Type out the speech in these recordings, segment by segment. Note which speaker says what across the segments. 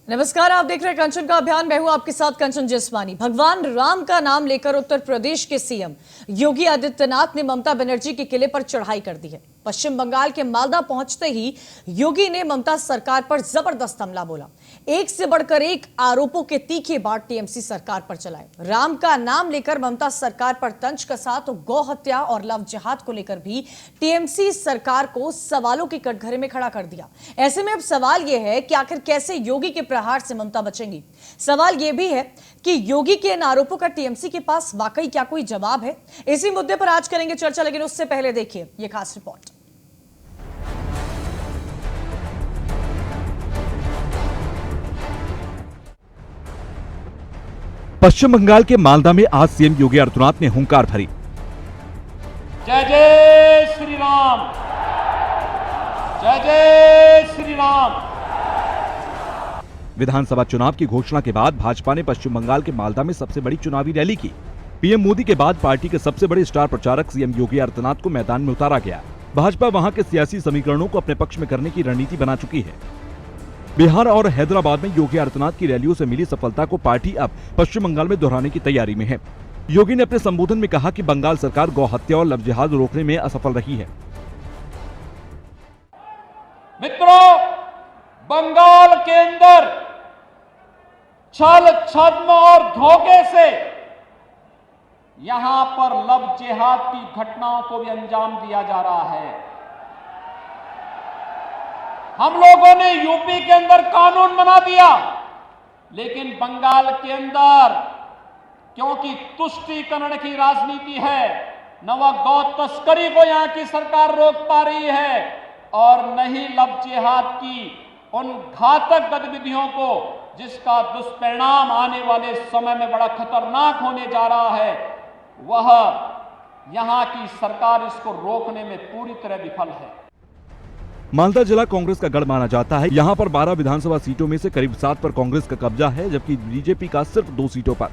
Speaker 1: नमस्कार, आप देख रहे हैं कंचन का अभियान। मैं हूं आपके साथ कंचन जिस्मानी। भगवान राम का नाम लेकर उत्तर प्रदेश के सीएम योगी आदित्यनाथ ने ममता बनर्जी के किले पर चढ़ाई कर दी है। पश्चिम बंगाल के मालदा पहुंचते ही योगी ने ममता सरकार पर जबरदस्त हमला बोला। एक से बढ़कर एक आरोपों के तीखे बाढ़ टीएमसी सरकार पर चलाए। राम का नाम लेकर ममता सरकार पर तंज कसा तो गौ हत्या और लव जिहाद को लेकर भी टीएमसी सरकार को सवालों के कटघरे में खड़ा कर दिया। ऐसे में अब सवाल यह है कि आखिर कैसे योगी के प्रहार से ममता बचेंगी। सवाल यह भी है कि योगी के इन आरोपों का टीएमसी के पास वाकई क्या कोई जवाब है। इसी मुद्दे पर आज करेंगे चर्चा, लेकिन उससे पहले देखिए यह खास रिपोर्ट।
Speaker 2: पश्चिम बंगाल के मालदा में आज सीएम योगी आदित्यनाथ ने हुंकार भरी।
Speaker 3: जय जय श्री राम, जय जय श्री राम।
Speaker 2: विधानसभा चुनाव की घोषणा के बाद भाजपा ने पश्चिम बंगाल के मालदा में सबसे बड़ी चुनावी रैली की। पीएम मोदी के बाद पार्टी के सबसे बड़े स्टार प्रचारक सीएम योगी आदित्यनाथ को मैदान में उतारा गया। भाजपा वहां के सियासी समीकरणों को अपने पक्ष में करने की रणनीति बना चुकी है। बिहार और हैदराबाद में योगी आदित्यनाथ की रैलियों से मिली सफलता को पार्टी अब पश्चिम बंगाल में दोहराने की तैयारी में है। योगी ने अपने संबोधन में कहा कि बंगाल सरकार गौ हत्या और लव जिहाद रोकने में असफल रही है।
Speaker 3: मित्रों, बंगाल के अंदर छल छद्म और धोखे से यहां पर लव जिहाद की घटनाओं को भी अंजाम दिया जा रहा है। हम लोगों ने यूपी के अंदर कानून बना दिया, लेकिन बंगाल के अंदर क्योंकि तुष्टीकरण की राजनीति है, न वह गौ तस्करी को यहां की सरकार रोक पा रही है और न ही लव जिहाद की उन घातक गतिविधियों को जिसका दुष्परिणाम आने वाले समय में बड़ा खतरनाक होने जा रहा है, वह यहां की सरकार इसको रोकने में पूरी तरह विफल है।
Speaker 2: मालदा जिला कांग्रेस का गढ़ माना जाता है। यहाँ पर 12 विधानसभा सीटों में से करीब 7 पर कांग्रेस का कब्जा है, जबकि बीजेपी का सिर्फ 2 सीटों पर।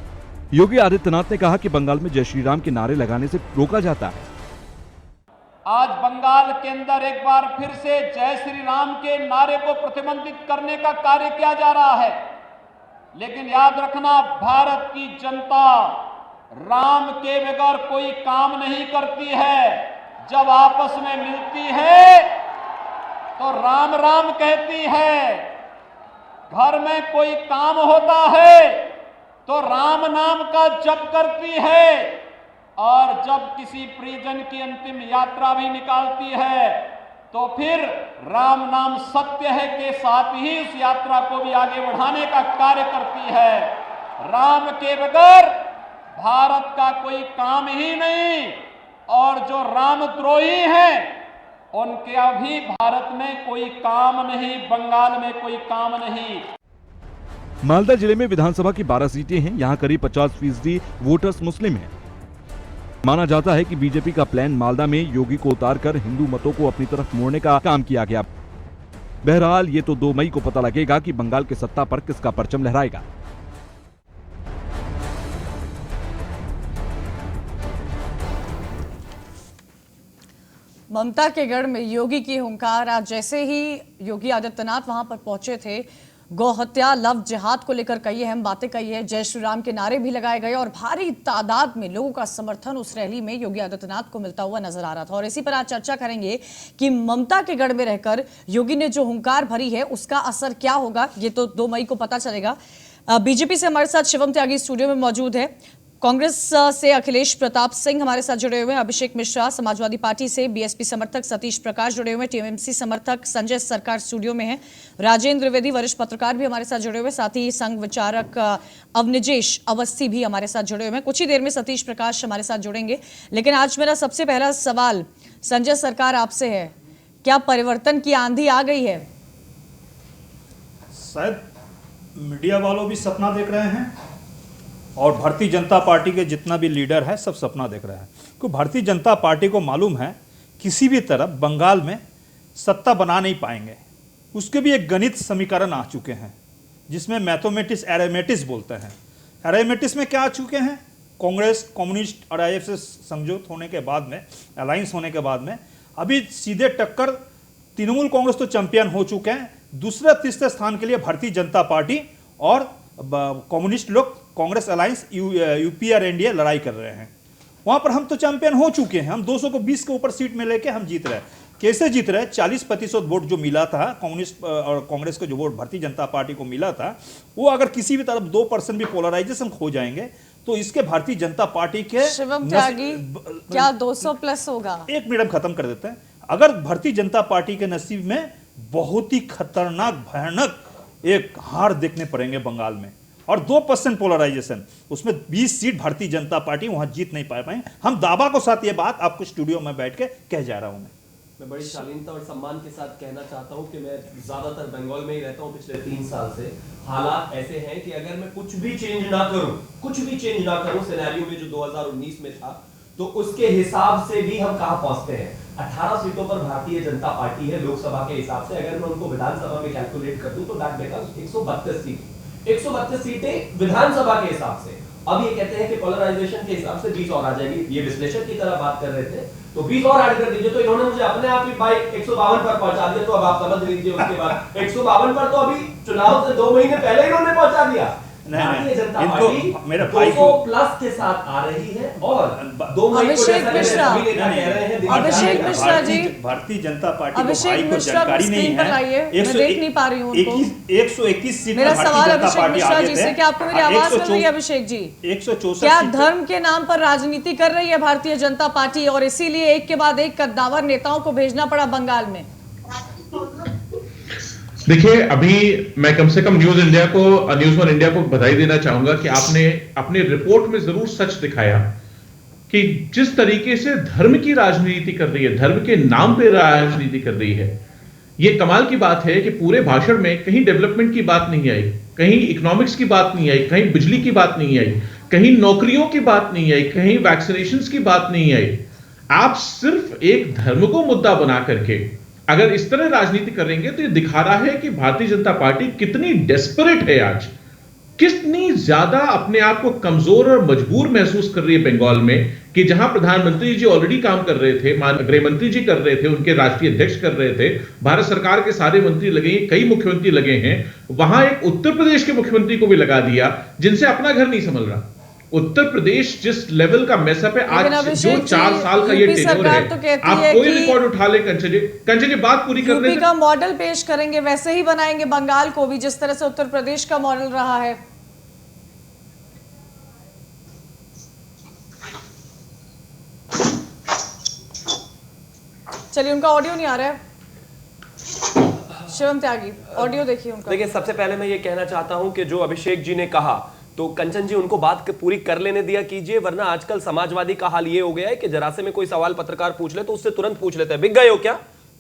Speaker 2: योगी आदित्यनाथ ने कहा कि बंगाल में जय श्री राम के नारे लगाने से रोका जाता है।
Speaker 3: आज बंगाल के अंदर एक बार फिर से जय श्री राम के नारे को प्रतिबंधित करने का कार्य किया जा रहा है, लेकिन याद रखना, भारत की जनता राम के बगैर कोई काम नहीं करती है। जब आपस में मिलती है तो राम राम कहती है। घर में कोई काम होता है तो राम नाम का जप करती है, और जब किसी परिजन की अंतिम यात्रा भी निकालती है तो फिर राम नाम सत्य है के साथ ही उस यात्रा को भी आगे बढ़ाने का कार्य करती है। राम के बगैर भारत का कोई काम ही नहीं, और जो रामद्रोही हैं उनके अभी भारत में कोई काम नहीं, बंगाल में कोई काम नहीं।
Speaker 2: मालदा जिले में विधानसभा की 12 सीटें हैं। यहाँ करीब 50% वोटर्स मुस्लिम हैं। माना जाता है कि बीजेपी का प्लान मालदा में योगी को उतारकर हिंदू मतों को अपनी तरफ मोड़ने का काम किया गया। बहरहाल ये तो 2 मई को पता लगेगा कि बंगाल के सत्ता पर किसका परचम लहराएगा।
Speaker 1: ममता के गढ़ में योगी की हुंकार। आज जैसे ही योगी आदित्यनाथ वहां पर पहुंचे थे, गौ हत्या लव जिहाद को लेकर कई अहम बातें कही है। जय श्री राम के नारे भी लगाए गए और भारी तादाद में लोगों का समर्थन उस रैली में योगी आदित्यनाथ को मिलता हुआ नजर आ रहा था। और इसी पर आज चर्चा करेंगे कि ममता के गढ़ में रहकर योगी ने जो हुंकार भरी है उसका असर क्या होगा, ये तो 2 मई को पता चलेगा। बीजेपी से हमारे साथ शिवम त्यागी स्टूडियो में मौजूद है। कांग्रेस से अखिलेश प्रताप सिंह हमारे साथ जुड़े हुए हैं। अभिषेक मिश्रा समाजवादी पार्टी से, बीएसपी समर्थक सतीश प्रकाश जुड़े हुए हैं। टीएमसी समर्थक संजय सरकार स्टूडियो में है। राजेंद्र द्विवेदी वरिष्ठ पत्रकार भी हमारे साथ जुड़े हुए हैं। साथ ही संघ विचारक अवनिजेश अवस्थी भी हमारे साथ जुड़े हुए हैं। कुछ ही देर में सतीश प्रकाश हमारे साथ जुड़ेंगे। लेकिन आज मेरा सबसे पहला सवाल संजय सरकार आपसे है, क्या परिवर्तन की आंधी आ गई है?
Speaker 4: शायद मीडिया वालों भी सपना देख रहे हैं और भारतीय जनता पार्टी के जितना भी लीडर है सब सपना देख रहे हैं, क्योंकि भारतीय जनता पार्टी को मालूम है किसी भी तरह बंगाल में सत्ता बना नहीं पाएंगे। उसके भी एक गणित समीकरण आ चुके हैं जिसमें मैथमेटिक्स एरेमेटिक्स बोलते हैं। एरेमेटिक्स में क्या आ चुके हैं, कांग्रेस कम्युनिस्ट और आईएफ से समझौत होने के बाद में, अलायंस होने के बाद में अभी सीधे टक्कर तृणमूल कांग्रेस तो चैंपियन हो चुके हैं, दूसरा तीसरे स्थान के लिए भारतीय जनता पार्टी और कम्युनिस्ट लोग, कांग्रेस अलायंस, यूपीआर एनडीए लड़ाई कर रहे हैं। वहां पर हम तो चैंपियन हो चुके हैं, हम 220 के ऊपर सीट में लेके हम जीत रहे हैं। कैसे जीत रहे हैं? 40% वोट जो मिला था कम्युनिस्ट और कांग्रेस को, जो वोट भारतीय जनता पार्टी को मिला था, वो अगर किसी भी तरफ 2% भी पोलराइजेशन खो जाएंगे तो इसके भारतीय जनता पार्टी के
Speaker 1: शिवम त्यागी क्या 200 प्लस होगा?
Speaker 4: एक मिनट हम खत्म कर देते हैं। अगर भारतीय जनता पार्टी के नसीब में बहुत ही खतरनाक, भयानक एक हार देखने पड़ेंगे बंगाल में, और 2% पोलराइजेशन, उसमें 20 सीट भारतीय जनता पार्टी वहां जीत नहीं पाए। हम दावा के साथ ये बात आपको स्टूडियो में बैठ के कह जा रहा हूं।
Speaker 5: मैं बड़ी शालीनता और सम्मान के साथ कहना चाहता हूं कि मैं ज्यादातर बंगाल में ही रहता हूं पिछले 3 साल से। हालात ऐसे हैं कि अगर मैं कुछ भी चेंज ना करूं सिनेरियो में जो 2019 में था, तो उसके हिसाब से भी हम कहां पहुंचते हैं। 18 सीटों पर भारतीय जनता पार्टी है लोकसभा के हिसाब से। अगर मैं उनको विधानसभा में कैलकुलेट कर दूं तो दैट बिकम्स 132 सीटें विधानसभा के हिसाब से। अब ये कहते हैं कि पोलराइजेशन के हिसाब से 20 और आ जाएगी। ये विश्लेषक की तरह बात कर रहे थे, तो 20 और ऐड कर दीजिए। तो इन्होंने मुझे अपने आप ही बाई 152 पर पहुंचा दिया। तो अब आप समझ लीजिए उसके बाद 152 पर तो अभी चुनाव से 2 महीने पहले इन्होंने पहुंचा दिया। भारतीय जनता पार्टी
Speaker 4: मेरा भाई
Speaker 5: 200 प्लस के साथ आ रही है और 2 मई को
Speaker 1: अभिषेक मिश्रा, अभिषेक मिश्रा जी,
Speaker 4: भारतीय जनता पार्टी को
Speaker 1: अभिषेक
Speaker 4: भाई को
Speaker 1: मिश्रा
Speaker 4: जानकारी नहीं
Speaker 1: स्क्रीन पर लाइए,
Speaker 4: है।
Speaker 1: मैं देख नहीं पा रही हूं उनको।
Speaker 4: 121 सीट
Speaker 1: मेरा
Speaker 4: पर
Speaker 1: सवाल
Speaker 4: भारतीय जनता
Speaker 1: अभिषेक
Speaker 4: पार्टी
Speaker 1: मिश्रा
Speaker 4: आगे
Speaker 1: जी
Speaker 4: थे।
Speaker 1: से, क्या आपको मेरी आवाज मिल रही है अभिषेक जी?
Speaker 4: 164
Speaker 1: क्या
Speaker 4: सीट
Speaker 1: धर्म के नाम पर राजनीति कर रही है भारतीय जनता पार्टी और इसीलिए एक के बाद एक कद्दावर नेताओं को भेजना पड़ा बंगाल में?
Speaker 6: देखिए, अभी मैं कम से कम न्यूज वन इंडिया को बधाई देना चाहूंगा कि आपने अपनी रिपोर्ट में जरूर सच दिखाया कि जिस तरीके से धर्म की राजनीति कर रही है, धर्म के नाम पे राजनीति कर रही है, ये कमाल की बात है कि पूरे भाषण में कहीं डेवलपमेंट की बात नहीं आई, कहीं इकोनॉमिक्स की बात नहीं आई, कहीं बिजली की बात नहीं आई, कहीं नौकरियों की बात नहीं आई, कहीं वैक्सीनेशन की बात नहीं आई। आप सिर्फ एक धर्म को मुद्दा बना करके अगर इस तरह राजनीति करेंगे तो ये दिखा रहा है कि भारतीय जनता पार्टी कितनी डेस्परेट है आज, कितनी ज्यादा अपने आप को कमजोर और मजबूर महसूस कर रही है बंगाल में, कि जहां प्रधानमंत्री जी ऑलरेडी काम कर रहे थे, गृह मंत्री जी कर रहे थे, उनके राष्ट्रीय अध्यक्ष कर रहे थे, भारत सरकार के सारे मंत्री लगे, कई मुख्यमंत्री लगे हैं, वहां एक उत्तर प्रदेश के मुख्यमंत्री को भी लगा दिया जिनसे अपना घर नहीं संभल रहा। उत्तर प्रदेश जिस लेवल का मैसअप है आज, जो 4 साल का ये टेन्योर है, तो आप कोई रिकॉर्ड उठा ले। कंचन जी बात पूरी करने
Speaker 1: यूपी का मॉडल पेश करेंगे, वैसे ही बनाएंगे बंगाल को भी जिस तरह से उत्तर प्रदेश का मॉडल रहा है। चलिए, उनका ऑडियो नहीं आ रहा है। शिवम त्यागी, ऑडियो देखिए उनका।
Speaker 5: देखिए, सबसे पहले मैं ये कहना चाहता हूं कि जो अभिषेक जी ने कहा, तो कंचन जी उनको बात पूरी कर लेने दिया कीजिए, वरना आजकल समाजवादी का हाल ये हो गया है कि जरा से में कोई सवाल पत्रकार पूछ ले तो उससे तुरंत पूछ लेते हैं, बिक गए हो क्या?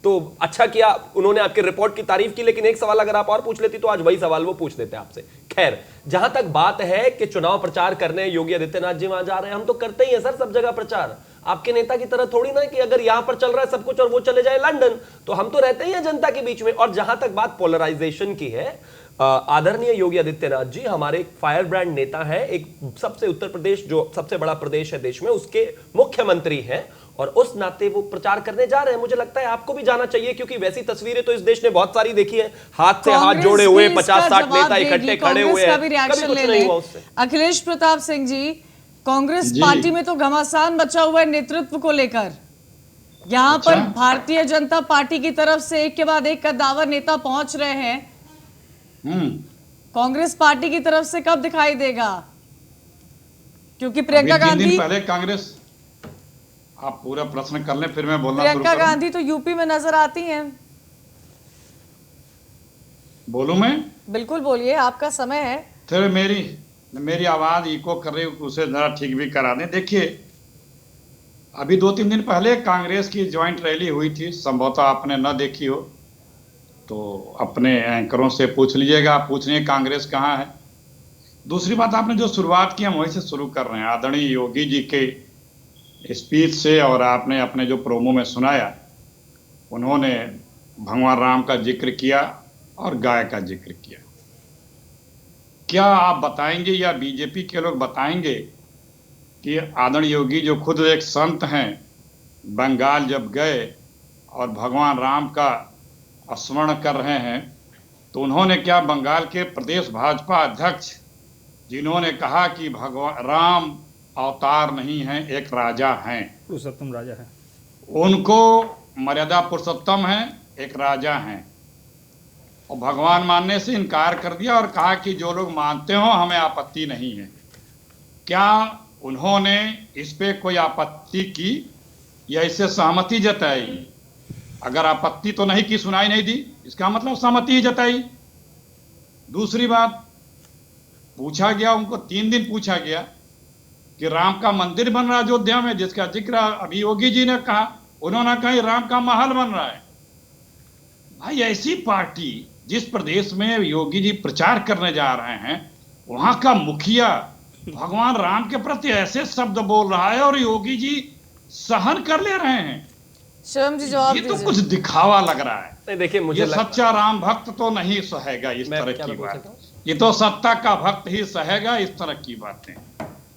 Speaker 5: तो अच्छा किया उन्होंने आपके रिपोर्ट की तारीफ की, लेकिन एक सवाल अगर आप और पूछ लेती तो आज वही सवाल वो पूछ लेते आपसे। खैर, जहां तक बात है कि चुनाव प्रचार करने योगी आदित्यनाथ जी वहां जा रहे हैं, हम तो करते ही हैं सर सब जगह प्रचार। आपके नेता की तरह थोड़ी ना कि अगर यहां पर चल रहा है सब कुछ और वो चले जाए लंदन, तो हम तो रहते ही हैं जनता के बीच में। और जहां तक बात पोलराइजेशन की है, आदरणीय योगी आदित्यनाथ जी हमारे एक फायर ब्रांड नेता है, एक सबसे उत्तर प्रदेश जो सबसे बड़ा प्रदेश है देश में, उसके मुख्यमंत्री हैं, और उस नाते वो प्रचार करने जा रहे हैं। मुझे लगता है आपको भी जाना चाहिए, क्योंकि वैसी तस्वीरें तो इस देश ने बहुत सारी देखी है, हाथ से हाथ जोड़े हुए 50-60 नेता इकट्ठे खड़े हुए हैं, कभी कुछ नहीं हुआ उससे।
Speaker 1: अखिलेश प्रताप सिंह जी, कांग्रेस पार्टी में तो घमासान बचा हुआ है नेतृत्व को लेकर। यहाँ पर भारतीय जनता पार्टी की तरफ से एक के बाद एक कद्दावर नेता पहुंच रहे हैं, कांग्रेस पार्टी की तरफ से कब दिखाई देगा? क्योंकि प्रियंका गांधी
Speaker 7: पहले कांग्रेस, आप पूरा प्रश्न कर लें फिर मैं बोलना।
Speaker 1: प्रियंका गांधी तो यूपी में नजर आती हैं।
Speaker 7: बोलूं मैं?
Speaker 1: बिल्कुल बोलिए, आपका समय है।
Speaker 7: फिर मेरी आवाज इको कर रही, उसे जरा ठीक भी करा दें। देखिए, अभी 2-3 दिन पहले कांग्रेस की ज्वाइंट रैली हुई थी, संभवतः आपने न देखी हो तो अपने एंकरों से पूछ लीजिएगा, पूछने कांग्रेस कहाँ है। दूसरी बात, आपने जो शुरुआत की हम वहीं से शुरू कर रहे हैं, आदरणीय योगी जी के स्पीच से, और आपने अपने जो प्रोमो में सुनाया, उन्होंने भगवान राम का जिक्र किया और गाय का जिक्र किया। क्या आप बताएंगे या बीजेपी के लोग बताएंगे कि आदरणीय योगी जो खुद एक संत हैं, बंगाल जब गए और भगवान राम का स्मरण कर रहे हैं, तो उन्होंने क्या, बंगाल के प्रदेश भाजपा अध्यक्ष जिन्होंने कहा कि भगवान राम अवतार नहीं है, एक राजा हैं,
Speaker 4: पुरुषोत्तम राजा है,
Speaker 7: उनको मर्यादा पुरुषोत्तम है, एक राजा हैं, और भगवान मानने से इनकार कर दिया और कहा कि जो लोग मानते हो हमें आपत्ति नहीं है। क्या उन्होंने इस पे कोई आपत्ति की या इससे सहमति जताई? अगर आपत्ति तो नहीं की, सुनाई नहीं दी, इसका मतलब सहमति ही जताई। दूसरी बात, पूछा गया उनको, 3 दिन पूछा गया कि राम का मंदिर बन रहा है अयोध्या में, जिसका जिक्र अभी योगी जी ने कहा, उन्होंने कहा राम का महल बन रहा है। भाई ऐसी पार्टी जिस प्रदेश में योगी जी प्रचार करने जा रहे हैं, वहां का मुखिया भगवान राम के प्रति ऐसे शब्द बोल रहा है और योगी जी सहन कर ले रहे हैं।
Speaker 1: शिवम जी जवाब
Speaker 7: ये तो
Speaker 1: दीजिए।
Speaker 7: कुछ दिखावा लग रहा है।
Speaker 5: नहीं देखिए, मुझे
Speaker 7: ये सच्चा राम भक्त तो नहीं सहेगा इस तरह की बात। ये तो सत्ता का भक्त ही सहेगा इस तरह की बातें।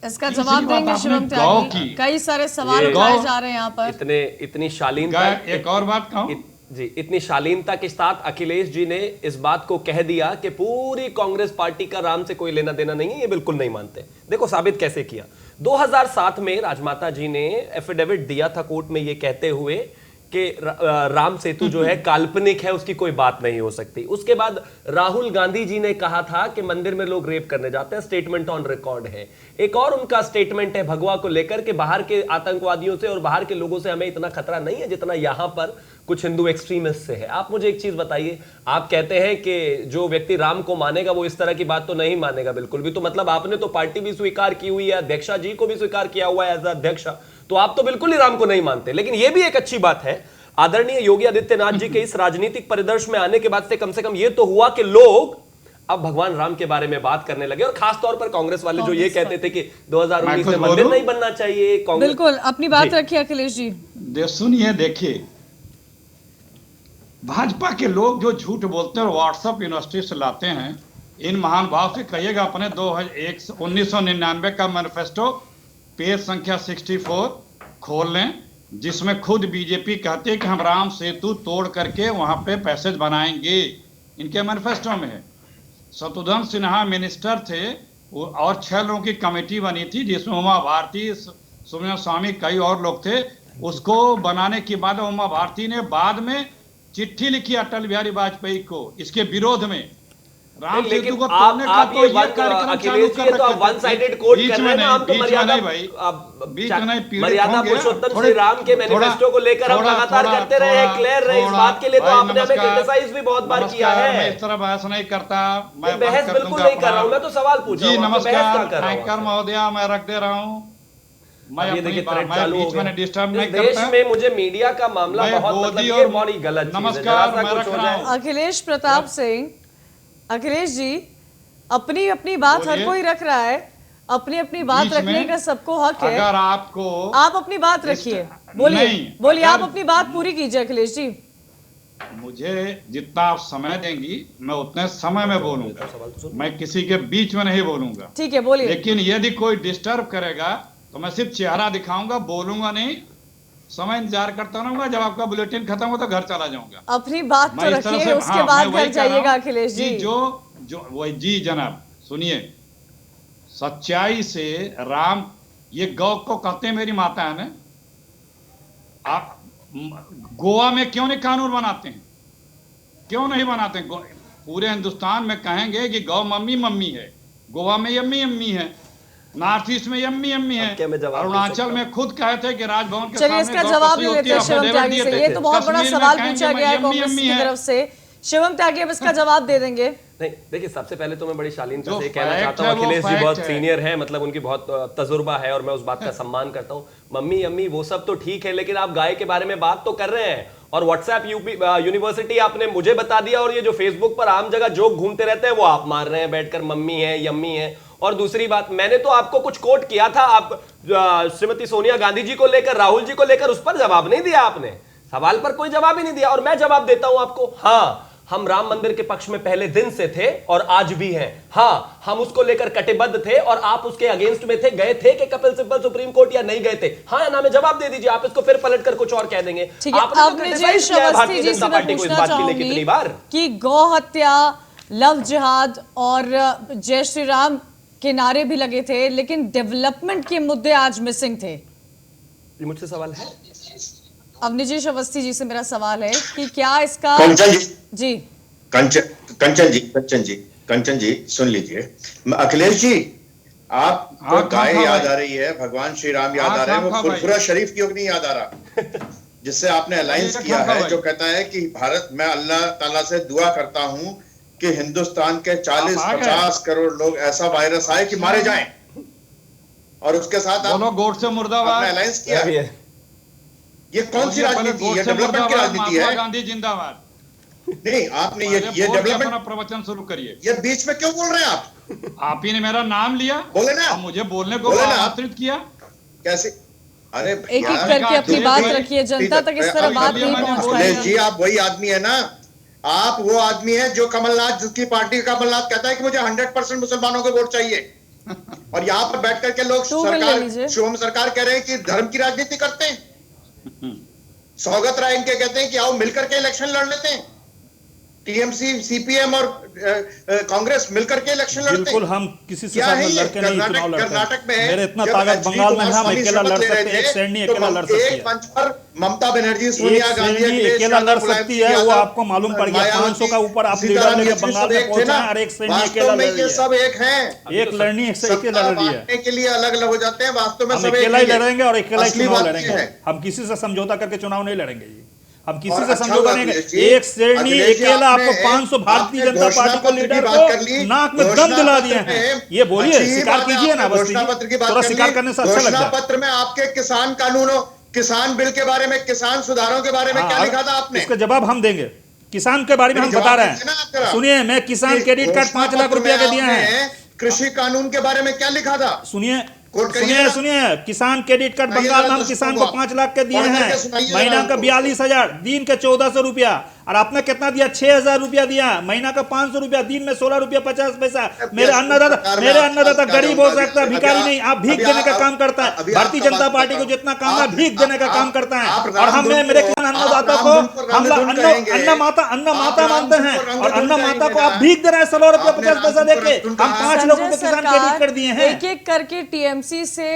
Speaker 1: इसका
Speaker 7: तीसरी
Speaker 1: जवाब
Speaker 7: बात
Speaker 1: देंगे
Speaker 7: आपने
Speaker 1: शिवम
Speaker 7: गौ
Speaker 1: त्यागी।
Speaker 7: की।
Speaker 1: कई सारे सवाल
Speaker 5: ये
Speaker 1: उठाए
Speaker 7: गौ-
Speaker 1: जा रहे हैं यहाँ पर।
Speaker 5: इतनी शालीनता,
Speaker 7: एक और बात कहूं,
Speaker 5: जी, इतनी शालीनता के साथ अखिलेश जी ने इस बात को कह दिया कि पूरी कांग्रेस पार्टी का राम से कोई लेना देना नहीं है, ये बिल्कुल नहीं मानते। देखो साबित कैसे किया। 2007 में राजमाता जी ने एफिडेविट दिया था कोर्ट में ये कहते हुए कि राम सेतु जो है काल्पनिक है, उसकी कोई बात नहीं हो सकती। उसके बाद राहुल गांधी जी ने कहा था कि मंदिर में लोग रेप करने जाते हैं, स्टेटमेंट ऑन रिकॉर्ड है। एक और उनका स्टेटमेंट है भगवा को लेकर के बाहर के आतंकवादियों से और बाहर के लोगों से हमें इतना खतरा नहीं है जितना यहां पर कुछ हिंदू एक्सट्रीमिस्ट से है। आप मुझे एक चीज बताइए, आप कहते हैं कि जो व्यक्ति राम को मानेगा वो इस तरह की बात तो नहीं मानेगा बिल्कुल भी, तो मतलब आपने तो पार्टी भी स्वीकार की हुई है, अध्यक्षा जी को भी स्वीकार किया हुआ है एज अध्यक्ष, तो आप तो बिल्कुल ही राम को नहीं मानते। लेकिन यह भी एक अच्छी बात है आदरणीय योगी आदित्यनाथ जी के इस राजनीतिक परिदृश्य में आने के बाद से कम ये तो हुआ कि लोग अब भगवान राम के बारे में बात करने लगे, और खास तौर पर कांग्रेस वाले जो ये कहते थे कि 2019 में मंदिर नहीं बनना चाहिए। कांग्रेस
Speaker 1: बिल्कुल अपनी बात रखिए अखिलेश जी।
Speaker 7: सुनिए, देखिए भाजपा के लोग जो झूठ बोलते हैं और व्हाट्सएप यूनिवर्सिटी से लाते हैं, इन महान भाव से कहिएगा अपने 1999 का मैनिफेस्टो पेज संख्या 64 खोल लें, जिसमें खुद बीजेपी कहती है कि हम राम सेतु तोड़ करके वहां पे पैसेज बनाएंगे। इनके मैनिफेस्टो में है। शत्रुघ्न सिन्हा मिनिस्टर थे और 6 लोगों की कमेटी बनी थी, जिसमें उमा भारती, सुब्रमण्यम स्वामी, कई और लोग थे। उसको बनाने के बाद उमा भारती ने बाद में चिट्ठी लिखी अटल बिहारी वाजपेयी को इसके विरोध में। राम सेतु को तोड़ने का तो ये कार्यक्रम चालू कर रखा है।
Speaker 5: वन साइडेड कोट कर रहे हैं ना, हम तो मर्यादा
Speaker 7: भाई, बीच में नहीं, पीड़ित
Speaker 5: मर्यादा
Speaker 7: होंगे।
Speaker 5: पुरुषोत्तम श्री राम के मैनिफेस्टो को लेकर हम लगातार करते रहे हैं, क्लियर रहे। इस बात के लिए तो आपने हमें क्रिटिसाइज भी बहुत बार किया है।
Speaker 7: मैं इस तरह बहस नहीं करता, मैं
Speaker 5: बहस बिल्कुल नहीं कर रहा हूं, मैं तो सवाल पूछ रहा हूं।
Speaker 7: जी नमस्कार
Speaker 5: एंकर
Speaker 7: एंकर महोदया, मैं रख दे रहा हूँ। मैं
Speaker 5: ये देखिए थ्रेड
Speaker 7: मैं
Speaker 5: चालू हो
Speaker 7: बीच में
Speaker 5: गया।
Speaker 7: डिस्टर्ब
Speaker 5: इस
Speaker 7: नहीं
Speaker 5: देश
Speaker 7: करता।
Speaker 5: में मुझे मीडिया का मामला
Speaker 7: मैं
Speaker 5: बहुत
Speaker 7: मोदी
Speaker 5: मतलब ये
Speaker 7: और
Speaker 5: बहुत गलत चीज है।
Speaker 7: नमस्कार,
Speaker 5: जरा सा
Speaker 7: मैं
Speaker 5: कुछ
Speaker 7: रख
Speaker 5: हो
Speaker 7: रहा
Speaker 5: जाए।
Speaker 7: हूं।
Speaker 1: अखिलेश प्रताप सिंह, अखिलेश जी अपनी अपनी बात हर
Speaker 7: बोलिए।
Speaker 1: कोई रख रहा है, अपनी अपनी बात
Speaker 7: बीच
Speaker 1: रखने
Speaker 7: में
Speaker 1: का सबको हक है।
Speaker 7: अगर आपको
Speaker 1: आप अपनी बात रखिए, बोलिए
Speaker 7: नहीं,
Speaker 1: बोलिए, आप
Speaker 7: अगर-
Speaker 1: अपनी बात पूरी कीजिए अखिलेश जी।
Speaker 7: मुझे जितना आप समय देंगी मैं उतने समय में बोलूंगा, मैं किसी के बीच में नहीं बोलूंगा।
Speaker 1: ठीक है बोलिए।
Speaker 7: लेकिन यदि कोई डिस्टर्ब करेगा तो मैं सिर्फ चेहरा दिखाऊंगा, बोलूंगा नहीं। समय इंतजार करता रहूंगा, जब आपका बुलेटिन खत्म हो तो घर चला जाऊंगा।
Speaker 1: अपनी बात तो
Speaker 7: मैं इस तरह
Speaker 1: रखिए,
Speaker 7: से-
Speaker 1: उसके
Speaker 7: हाँ,
Speaker 1: बाद
Speaker 7: मैं वही
Speaker 1: घर
Speaker 7: कह रहा
Speaker 1: जाइएगा
Speaker 7: हूं
Speaker 1: अखिलेश जी।
Speaker 7: कि जो वही जी जनाब सुनिए, सच्चाई से राम, ये गौ को कहते हैं मेरी माता है ना। आप गोवा में क्यों नहीं कानून बनाते हैं? क्यों नहीं बनाते हैं? पूरे हिंदुस्तान में कहेंगे कि गौ मम्मी मम्मी है, गोवा में यम्मी यम्मी है, नॉर्थ ईस्ट में यम्मी यम्मी है,
Speaker 5: क्या मैं जवाब दे
Speaker 7: अरुणाचल
Speaker 5: सकता
Speaker 7: में खुद कहे थे कि राजभवन के
Speaker 1: चलिए
Speaker 7: सामने
Speaker 1: इसका
Speaker 7: गौ
Speaker 1: जवाब
Speaker 7: कसी
Speaker 1: ले
Speaker 7: होती
Speaker 1: लेते
Speaker 7: है,
Speaker 1: हैं शिवम
Speaker 7: affidavit
Speaker 1: त्यागी
Speaker 7: दिए
Speaker 1: से।
Speaker 7: थे।
Speaker 1: ये तो बहुत बड़ा
Speaker 7: कश्मीर में
Speaker 1: सवाल
Speaker 7: कहेंगे
Speaker 1: पूछा गया है
Speaker 7: यम्मी
Speaker 1: कांग्रेस
Speaker 7: यम्मी
Speaker 1: की
Speaker 7: है।
Speaker 1: तरफ से। शिवम त्यागी अब इसका जवाब दे देंगे।
Speaker 5: नहीं देखिए, सबसे पहले तो मैं बड़ी शालीनता
Speaker 7: जो
Speaker 5: से कहना
Speaker 7: fact
Speaker 5: चाहता हूँ
Speaker 7: है, वो
Speaker 5: अखिलेश जी
Speaker 7: fact
Speaker 5: बहुत
Speaker 7: है।
Speaker 5: सीनियर है, मतलब उनकी बहुत तजुर्बा है और मैं उस बात का सम्मान करता हूँ। मम्मी अम्मी वो सब तो ठीक है, लेकिन आप गाय के बारे में बात तो कर रहे हैं और व्हाट्सएप यूनिवर्सिटी आपने मुझे बता दिया, और ये जो फेसबुक पर आम जगह जोक घूमते रहते हैं वो आप मार रहे हैं बैठकर, मम्मी है यम्मी है। और दूसरी बात, मैंने तो आपको कुछ कोट किया था, आप श्रीमती सोनिया गांधी जी को लेकर, राहुल जी को लेकर, उस पर जवाब नहीं दिया आपने, सवाल पर कोई जवाब ही नहीं दिया। और मैं जवाब देता हूं आपको, हाँ हम राम मंदिर के पक्ष में पहले दिन से थे और आज भी हैं। हाँ हम उसको लेकर कटिबद्ध थे और आप उसके अगेंस्ट में थे, गए थे कि कपिल सिब्बल सुप्रीम कोर्ट या नहीं गए थे? हाँ या ना में जवाब दे दीजिए, आप इसको फिर पलट कर कुछ और कह देंगे।
Speaker 1: ठीक है,
Speaker 5: आपने तो
Speaker 1: अब
Speaker 5: criticize
Speaker 1: ब्रजेश
Speaker 5: किया है
Speaker 1: अवस्थी
Speaker 5: भारतीय
Speaker 1: जी
Speaker 5: जनता
Speaker 1: से मैं
Speaker 5: पार्टी को इस
Speaker 1: पूछना
Speaker 5: बात के लिए
Speaker 1: चाहूंगी
Speaker 5: कितनी बार।
Speaker 1: कि गौ हत्या लव जिहाद और जय श्री राम के नारे भी लगे थे, लेकिन डेवलपमेंट के मुद्दे आज मिसिंग थे।
Speaker 5: ये मुझसे सवाल है।
Speaker 1: अवनीश अवस्थी जी से मेरा सवाल है कि क्या इसका जी
Speaker 8: कंचन जी सुन लीजिए। अखिलेश जी, आपको गाय याद आ रही है, भगवान श्री राम याद आ रहे हैं, वो फुरफुरा शरीफ क्यों नहीं याद आ रहा जिससे आपने अलायंस किया है, जो कहता है कि भारत, मैं अल्लाह ताला से दुआ करता हूं कि हिंदुस्तान के 40-50 करोड़ लोग ऐसा वायरस आए कि मारे जाएं, और उसके साथ आप
Speaker 7: गोट से मुर्दाबाद
Speaker 8: अलायंस किया। ये कौन सी राजनीति है? डेवलपमेंट की राजनीति है।
Speaker 7: गांधी जिंदाबाद।
Speaker 8: नहीं, आपने ये डेवलपमेंट
Speaker 7: प्रवचन शुरू करिए।
Speaker 8: ये बीच में क्यों बोल रहे हैं
Speaker 7: आप ही ने मेरा नाम लिया,
Speaker 8: बोले ना,
Speaker 7: मुझे बोलने को आमंत्रित किया।
Speaker 8: कैसे? अरे
Speaker 1: एक एक करके अपनी बात रखिए, जनता तक इस तरह बात नहीं पहुंच
Speaker 8: अखिलेश जी, आप वही आदमी है ना, आप वो आदमी है जो कमलनाथ, जिसकी पार्टी कमलनाथ कहता है कि मुझे 100% मुसलमानों के वोट चाहिए, और यहाँ पर बैठ करके लोग सरकार, शुभम सरकार कह रहे हैं कि धर्म की राजनीति करते हैं। सौगत राय इनके कहते हैं कि आओ मिलकर के इलेक्शन लड़ लेते हैं। टीएमसी, सीपीएम और कांग्रेस मिलकर के इलेक्शन लड़ते हैं।
Speaker 4: बिल्कुल, हम किसी से साथ लड़के नहीं चुनाव लड़ते।
Speaker 8: कर्नाटक में
Speaker 4: मेरे इतना ताकत बंगाल में हम अकेला लड़ सकते हैं, एक श्रेणी अकेला लड़ सकती है।
Speaker 8: एक मंच पर ममता बनर्जी, सोनिया गांधी
Speaker 4: अकेला लड़ सकती है, वो आपको मालूम पड़ गया। 500 का ऊपर आप लीडर लेके बंगाल में पहुंचे हैं, और एक श्रेणी अकेला लड़ रही है।
Speaker 8: सब एक हैं,
Speaker 4: एक लड़नी अकेला लड़ रही है।
Speaker 8: के लिए अलग अलग हो जाते हैं, वास्तव में
Speaker 4: हम अकेला ही लड़ेंगे और अकेला ही चुनाव लड़ेंगे। हम किसी से समझौता करके चुनाव नहीं लड़ेंगे जी, हम किसी से समझौता नहीं करेंगे। एक श्रेणी अकेला आपको 500 भारतीय जनता पार्टी को लीडर को नाक में दम दिला दिए हैं। ये बोलिए, स्वीकार कीजिए ना, बस थोड़ा स्वीकार करने से अच्छा लगता है।
Speaker 8: पत्र में आपके किसान कानूनों, किसान बिल के बारे में, किसान सुधारों के बारे में क्या लिखा था आपने?
Speaker 4: इसका जवाब हम देंगे। किसान के बारे में हम बता रहे हैं, सुनिए, मैं किसान क्रेडिट कार्ड 5 लाख रुपया के दिए हैं।
Speaker 8: कृषि कानून के बारे में क्या लिखा था?
Speaker 4: सुनिए, किसान क्रेडिट कार्ड बंगाल में हम किसान को 5 लाख के दिए हैं, महीना का 42,000, दिन के 1,400 रुपया, और आपने कितना दिया? 6,000 रुपया दिया, महीना का 500 रुपया, दिन में 16 रुपया 50 पैसा। मेरे अन्नदाता गरीब हो सकता है, भिखारी नहीं। आप भीख देने का काम करता है। भारतीय जनता पार्टी को जितना काम है भीख देने का काम करता है, और हमें, मेरे अन्नदाता को हम अन्न माता मानते हैं, और अन्न माता को आप भीख दे रहे हैं 16 रुपया 50 पैसा देके। हम 5 लोगों को किसान क्रेडिट कर दिए हैं।
Speaker 1: एक एक करके टीएमसी से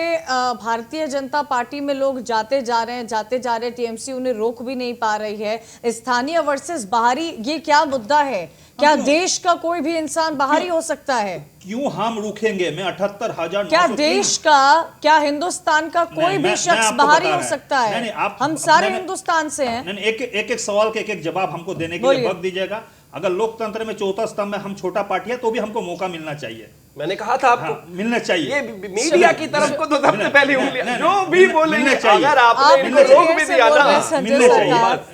Speaker 1: भारतीय जनता पार्टी में लोग जाते जा रहे हैं। टीएमसी उन्हें रोक भी नहीं पा रही है। स्थानीय वर्सेस बाहरी, ये क्या मुद्दा है? क्या देश का कोई भी इंसान बाहरी हो सकता है?
Speaker 4: क्यों हम रुकेंगे? मैं 78,000,
Speaker 1: क्या देश का, क्या हिंदुस्तान का कोई भी शख्स बाहरी हो सकता है? हम सारे हिंदुस्तान से हैं।
Speaker 4: एक सवाल के एक जवाब हमको देने के लिए वक्त दीजिएगा। अगर लोकतंत्र में चौथा स्तंभ में हम छोटा पार्टी है, तो भी हमको मौका मिलना चाहिए।
Speaker 5: मैंने कहा था आपको
Speaker 4: मिलना चाहिए।
Speaker 5: ये मीडिया की तरफ को तो सबसे पहले उंगलियां जो भी बोलेंगे, अगर आपने इनको रोक भी दिया ना,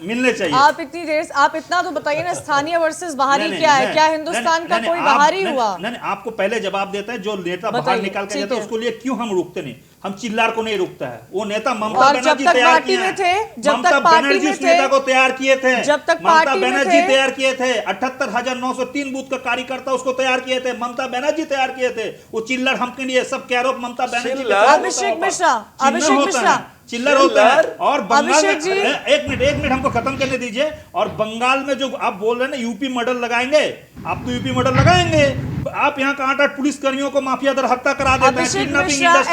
Speaker 4: मिलने चाहिए।
Speaker 1: आप इतनी देर, आप इतना तो बताइए ना, स्थानीय वर्सेस बाहरी क्या है? क्या हिंदुस्तान का कोई बाहरी हुआ?
Speaker 4: नहीं, आपको पहले जवाब देता है। जो नेता बाहर निकाल के जाता है उसको लिए क्यों हम रुकते नहीं? हम चिल्लार को नहीं रुकता है। वो नेता ममता बनर्जी तैयार किए थे,
Speaker 1: ममता बनर्जी
Speaker 4: उस नेता को तैयार किए थे,
Speaker 1: जब तक
Speaker 4: ममता बनर्जी तैयार किए थे। 78,903 बूथ का कार्यकर्ता उसको तैयार किए थे, ममता बनर्जी तैयार किए थे। वो चिल्लर हमके लिए सब के आरोप ममता बनर्जी,
Speaker 1: अभिषेक मिश्रा
Speaker 4: चिल्लर होता है। और बंगाल में, एक मिनट हमको खत्म करने दीजिए। और बंगाल में जो आप बोल रहे हैं ना, यूपी मॉडल लगाएंगे, आप तो यूपी मॉडल लगाएंगे। आप यहाँ का 8 पुलिस कर्मियों को माफिया दर हत्या करा देते हैं।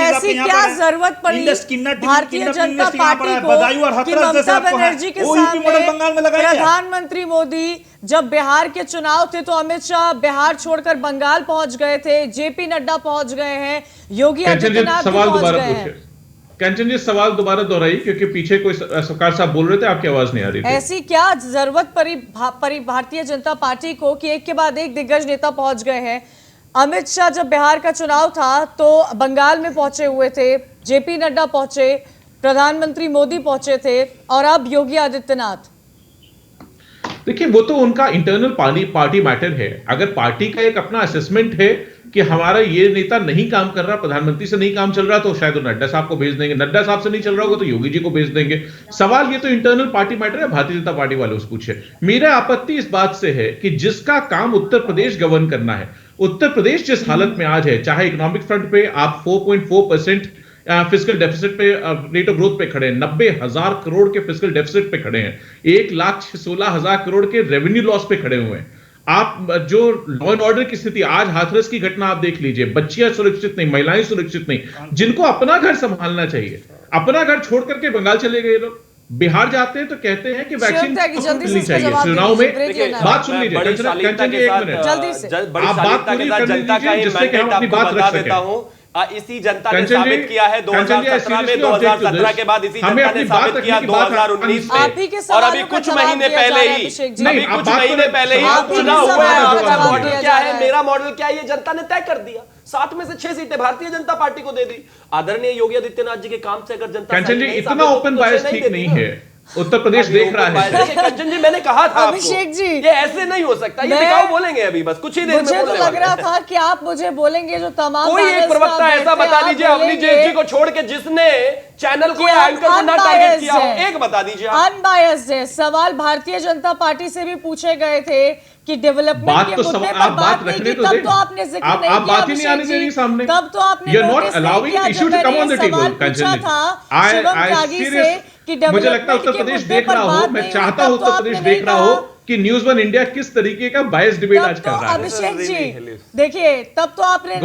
Speaker 1: ऐसी क्या जरूरत पड़ी भारतीय जनता पार्टी को कि ममता बनर्जी के सामने? प्रधानमंत्री मोदी जब बिहार के चुनाव थे तो अमित शाह बिहार छोड़कर बंगाल पहुंच गए थे, जेपी नड्डा पहुंच गए हैं, योगी आदित्यनाथ पहुंच गए हैं।
Speaker 6: कंचन जी, सवाल दोबारा दोहराइए, क्योंकि पीछे कोई सरकार साहब बोल रहे थे, आपकी आवाज नहीं आ रही थी।
Speaker 1: ऐसी क्या जरूरत पड़ी भारतीय जनता पार्टी को कि एक के बाद एक दिग्गज नेता पहुंच गए हैं? अमित शाह जब बिहार का चुनाव था तो बंगाल में पहुंचे हुए थे, जेपी नड्डा पहुंचे, प्रधानमंत्री मोदी पहुंचे थे, और अब योगी आदित्यनाथ।
Speaker 6: देखिए, वो तो उनका इंटरनल पार्टी मैटर है। अगर पार्टी का एक अपना असेसमेंट है कि हमारा ये नेता नहीं काम कर रहा, प्रधानमंत्री से नहीं काम चल रहा, तो शायद वो नड्डा साहब को भेज देंगे। नड्डा साहब से नहीं चल रहा होगा तो योगी जी को भेज देंगे। सवाल ये तो इंटरनल पार्टी मैटर है, भारतीय जनता पार्टी वाले उसको पूछे। मेरा आपत्ति इस बात से है कि जिसका काम उत्तर प्रदेश गवर्न करना है, उत्तर प्रदेश जिस हालत में आज है, चाहे इकोनॉमिक फ्रंट पे आप 4.4% फिस्कल डेफिसिट पे, रेट ऑफ ग्रोथ पे खड़े हैं, 90,000 करोड़ के फिस्कल डेफिसिट पे खड़े हैं, 1,16,000 करोड़ के रेवेन्यू लॉस पे खड़े हुए हैं। आप जो लॉ एंड ऑर्डर की स्थिति, आज हाथरस की घटना आप देख लीजिए, बच्चियां सुरक्षित नहीं, महिलाएं सुरक्षित नहीं, जिनको अपना घर संभालना चाहिए, अपना घर छोड़ करके बंगाल चले गए लोग। बिहार जाते हैं तो कहते हैं कि वैक्सीन मिलनी चाहिए। चुनाव में बात सुन लीजिए,
Speaker 5: बड़ी शालीनता के साथ जनता का ही मैंडेट आपको बता देता हूं। इसी जनता ने साबित किया है 2017 में, 2017 के बाद इसी जनता ने साबित किया 2019 में, और अभी कुछ महीने पहले ही चुनाव हुआ है। आपका मॉडल क्या है, मेरा मॉडल क्या है, ये जनता ने तय कर दिया। 7 में से 6 सीटें भारतीय जनता पार्टी को दे दी। आदरणीय योगी आदित्यनाथ जी के काम से अगर जनता
Speaker 6: इतना ओपन बायस ठीक नहीं है। उत्तर प्रदेश देख रहा है।
Speaker 5: कंचन जी, मैंने कहा था
Speaker 1: अभिषेक जी,
Speaker 5: ये ऐसे नहीं हो सकता। ये दिखाओ बोलेंगे अभी, बस कुछ ही देर में
Speaker 1: मुझे तो लग रहा था कि आप मुझे बोलेंगे जो तमाम
Speaker 5: कोई एक प्रवक्ता ऐसा बता दीजिए अपनी जी को छोड़ के जिसने चैनल को या एंकर को ना टारगेट किया हो, एक बता दीजिए।
Speaker 1: अनबायस्ड है। सवाल भारतीय जनता पार्टी से भी पूछे गए थे कि डेवलपमेंट के मुद्दे पर बात नहीं की, तब तो आपने जिक्र नहीं किया।
Speaker 6: बात ही नहीं आने दे रही सामने।
Speaker 1: तब तो आपने नोटिस नहीं किया जब मैंने सवाल पूछा था शिवम त्यागी से कि
Speaker 6: मुझे लगता है उत्तर प्रदेश देख रहा हो, मैं चाहता हूं उत्तर प्रदेश देख रहा हो कि न्यूज़ वन इंडिया किस तरीके का बायस डिबेट आज कर रहा है।
Speaker 1: अभिषेक जी देखिए, तब तो आपने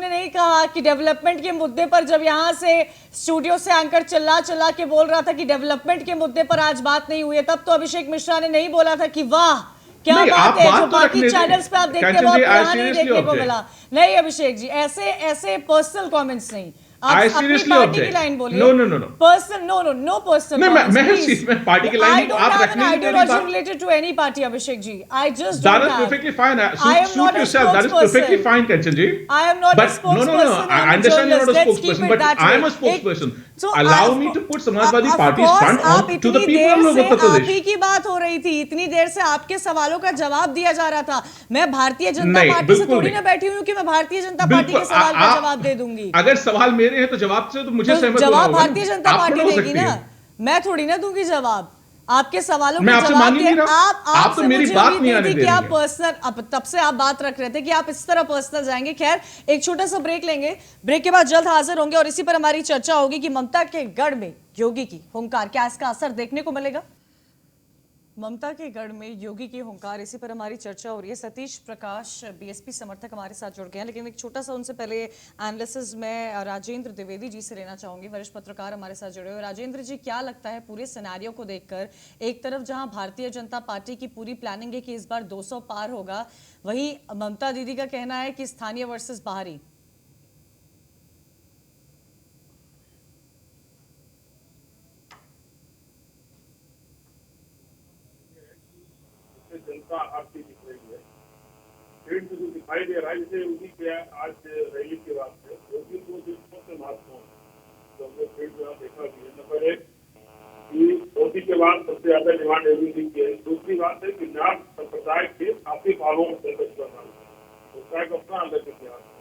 Speaker 1: नहीं कहा कि डेवलपमेंट के मुद्दे पर, जब यहां से स्टूडियो से एंकर चिल्ला के बोल रहा था कि डेवलपमेंट के मुद्दे पर आज बात नहीं हुई है, तब तो अभिषेक मिश्रा ने नहीं बोला था कि वाह क्या बात है, जो बाकी चैनल्स पे आप देखते हो यहाँ नहीं देखने को मिला। नहीं अभिषेक जी, ऐसे पर्सनल कमेंट्स नहीं।
Speaker 6: I seriously object. No.
Speaker 1: Personal, no personal.
Speaker 6: मैं पार्टी की लाइन आप रखने
Speaker 1: I don't have an ideology related to any party, Abhishek ji. I just don't have.
Speaker 6: That is perfectly fine. Suit yourself. That is perfectly fine, Kanchan ji.
Speaker 1: I am not a spokesperson.
Speaker 6: No. I understand you're not a spokesperson, but I am a spokesperson. So allow me to put Samajwadi Party's front on to the people of Uttar Pradesh.
Speaker 1: आप ही की बात हो रही थी, इतनी देर से आपके सवालों का जवाब दिया जा रहा था। मैं भारतीय जनता पार्टी से थोड़ी ना बैठी हुई हूँ कि मैं भारतीय जनता पार्टी के सवाल का जवाब दे दूंगी।
Speaker 6: अगर सवाल मेरे हैं तो जवाब से तो मुझे सहमत होना
Speaker 1: जवाब भारतीय जनता पार्टी देगी ना, मैं थोड़ी ना दूंगी जवाब। आपके सवालों का जवाब आप तो मेरी बात नहीं आने दे रही हैं। पर्सनल, अब तब से आप बात रख रहे थे कि आप इस तरह पर्सनल जाएंगे। खैर, एक छोटा सा ब्रेक लेंगे, ब्रेक के बाद जल्द हाजिर होंगे और इसी पर हमारी चर्चा होगी कि ममता के गढ़ में योगी की हुंकार, क्या इसका असर देखने को मिलेगा। ममता के गढ़ में योगी की हुंकार, इसी पर हमारी चर्चा हो रही है। सतीश प्रकाश बीएसपी समर्थक हमारे साथ जुड़ गए हैं, लेकिन एक छोटा सा उनसे पहले एनालिसिस में राजेंद्र द्विवेदी जी से लेना चाहूंगी। वरिष्ठ पत्रकार हमारे साथ जुड़े हुए। राजेंद्र जी, क्या लगता है पूरे सिनेरियो को देखकर, एक तरफ जहां भारतीय जनता पार्टी की पूरी प्लानिंग है कि इस बार 200 पार होगा, वहीं ममता दीदी का कहना है कि स्थानीय वर्सेस बाहरी।
Speaker 9: जनता आपकी दिख रही है, भीड़ जो दिखाई दे रहा है, जैसे उन्हीं के आज रैली के बाद से योगी को सबसे महत्वपूर्ण तो हमने भीड़ जो देखा भी है। नंबर 1 कि मोदी के बाद सबसे ज्यादा डिमांड योगी की है। दूसरी बात है कि नाथ संप्रदाय के काफी भागों में संघर्ष कर रहा है, उसका एक अपना अंदर के इतिहास है।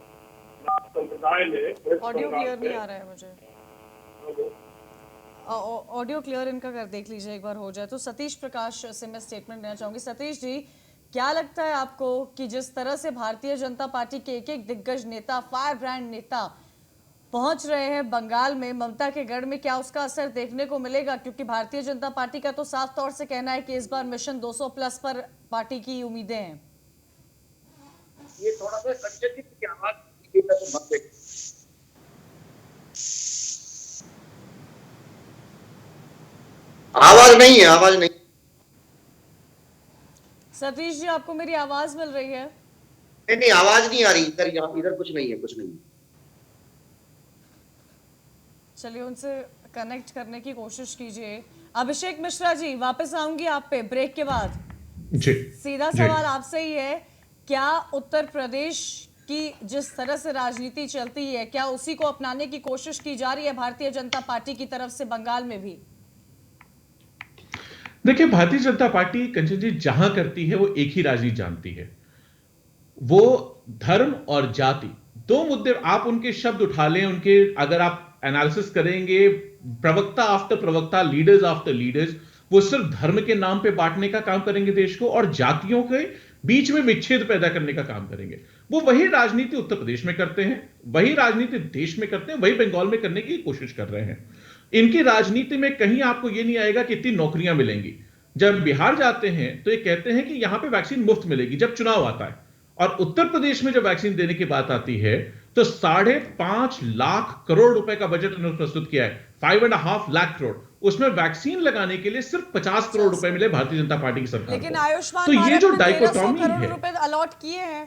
Speaker 9: नाथ संप्रदाय ने
Speaker 1: ऑडियो क्लियर नहीं आ रहा है मुझे, ऑडियो क्लियर इनका कर देख लीजिए एक बार हो जाए तो। सतीश प्रकाश से मैं स्टेटमेंट देना चाहूंगी। सतीश जी, क्या लगता है आपको कि जिस तरह से भारतीय जनता पार्टी के एक दिग्गज नेता, फायर ब्रांड नेता पहुंच रहे हैं बंगाल में, ममता के गढ़ में, क्या उसका असर देखने को मिलेगा? क्योंकि भारतीय जनता पार्टी का तो साफ तौर से कहना है कि इस बार मिशन 200 प्लस पर पार्टी की उम्मीदें हैं।
Speaker 8: ये थोड़ा सा संजय की आवाज आवाज नहीं।
Speaker 1: सतीश जी, आपको मेरी आवाज मिल रही है?
Speaker 8: नहीं, आवाज नहीं आ रही। इधर कुछ नहीं है, कुछ नहीं।
Speaker 1: चलिए उनसे कनेक्ट करने की कोशिश कीजिए। अभिषेक मिश्रा जी, वापस आऊंगी आप पे ब्रेक के बाद। सीधा सवाल आपसे ही है, क्या उत्तर प्रदेश की जिस तरह से राजनीति चलती है, क्या उसी को अपनाने की कोशिश की जा रही है भारतीय जनता पार्टी की तरफ से बंगाल में भी?
Speaker 6: देखिए, भारतीय जनता पार्टी कंचन जी जहां करती है वो एक ही राजनीति जानती है, वो धर्म और जाति, दो मुद्दे आप उनके शब्द उठा लें, उनके अगर आप एनालिसिस करेंगे, प्रवक्ता आफ्टर प्रवक्ता, लीडर्स आफ्टर लीडर्स, वो सिर्फ धर्म के नाम पे बांटने का काम करेंगे देश को और जातियों के बीच में विच्छेद पैदा करने का काम करेंगे। वो वही राजनीति उत्तर प्रदेश में करते हैं, वही राजनीति देश में करते हैं, वही बंगाल में करने की कोशिश कर रहे हैं। इनकी राजनीति में कहीं आपको यह नहीं आएगा कि इतनी नौकरियां मिलेंगी। जब बिहार जाते हैं तो ये कहते हैं कि यहां पे वैक्सीन मुफ्त मिलेगी जब चुनाव आता है, और उत्तर प्रदेश में जब वैक्सीन देने की बात आती है तो 5.5 लाख करोड़ रुपए का बजट उन्होंने प्रस्तुत किया है, 5.5 लाख करोड़। उसमें वैक्सीन लगाने के लिए सिर्फ 50 करोड़ रुपए मिले भारतीय जनता पार्टी की सरकार
Speaker 1: लेकिन
Speaker 6: को।
Speaker 1: आयुष्मान
Speaker 6: तो ये
Speaker 1: भारत
Speaker 6: जो
Speaker 1: में
Speaker 6: 1300
Speaker 1: करोड़
Speaker 6: है
Speaker 1: रुपए अलॉट किए हैं,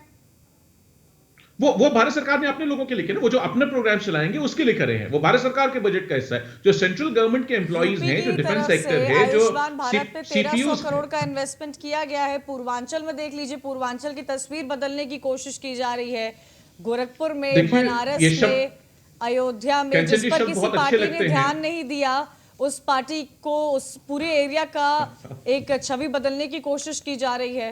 Speaker 6: वो भारत सरकार ने अपने लोगों के लिए किया, वो जो अपने प्रोग्राम चलाएंगे उसके लिए करे हैं, वो भारत सरकार के बजट का हिस्सा है। जो सेंट्रल गवर्नमेंट के एम्प्लॉइज हैं, जो डिफेंस सेक्टर है, जो
Speaker 1: आयुष्मान भारत पे 1300 करोड़ का इन्वेस्टमेंट किया गया है। पूर्वांचल में देख लीजिए, पूर्वांचल की तस्वीर बदलने की कोशिश की जा रही है। गोरखपुर में, बनारस में, अयोध्या में, जिस पर किसी पार्टी ने ध्यान नहीं दिया, उस पार्टी को, उस पूरे एरिया का एक छवि बदलने की कोशिश की जा रही है।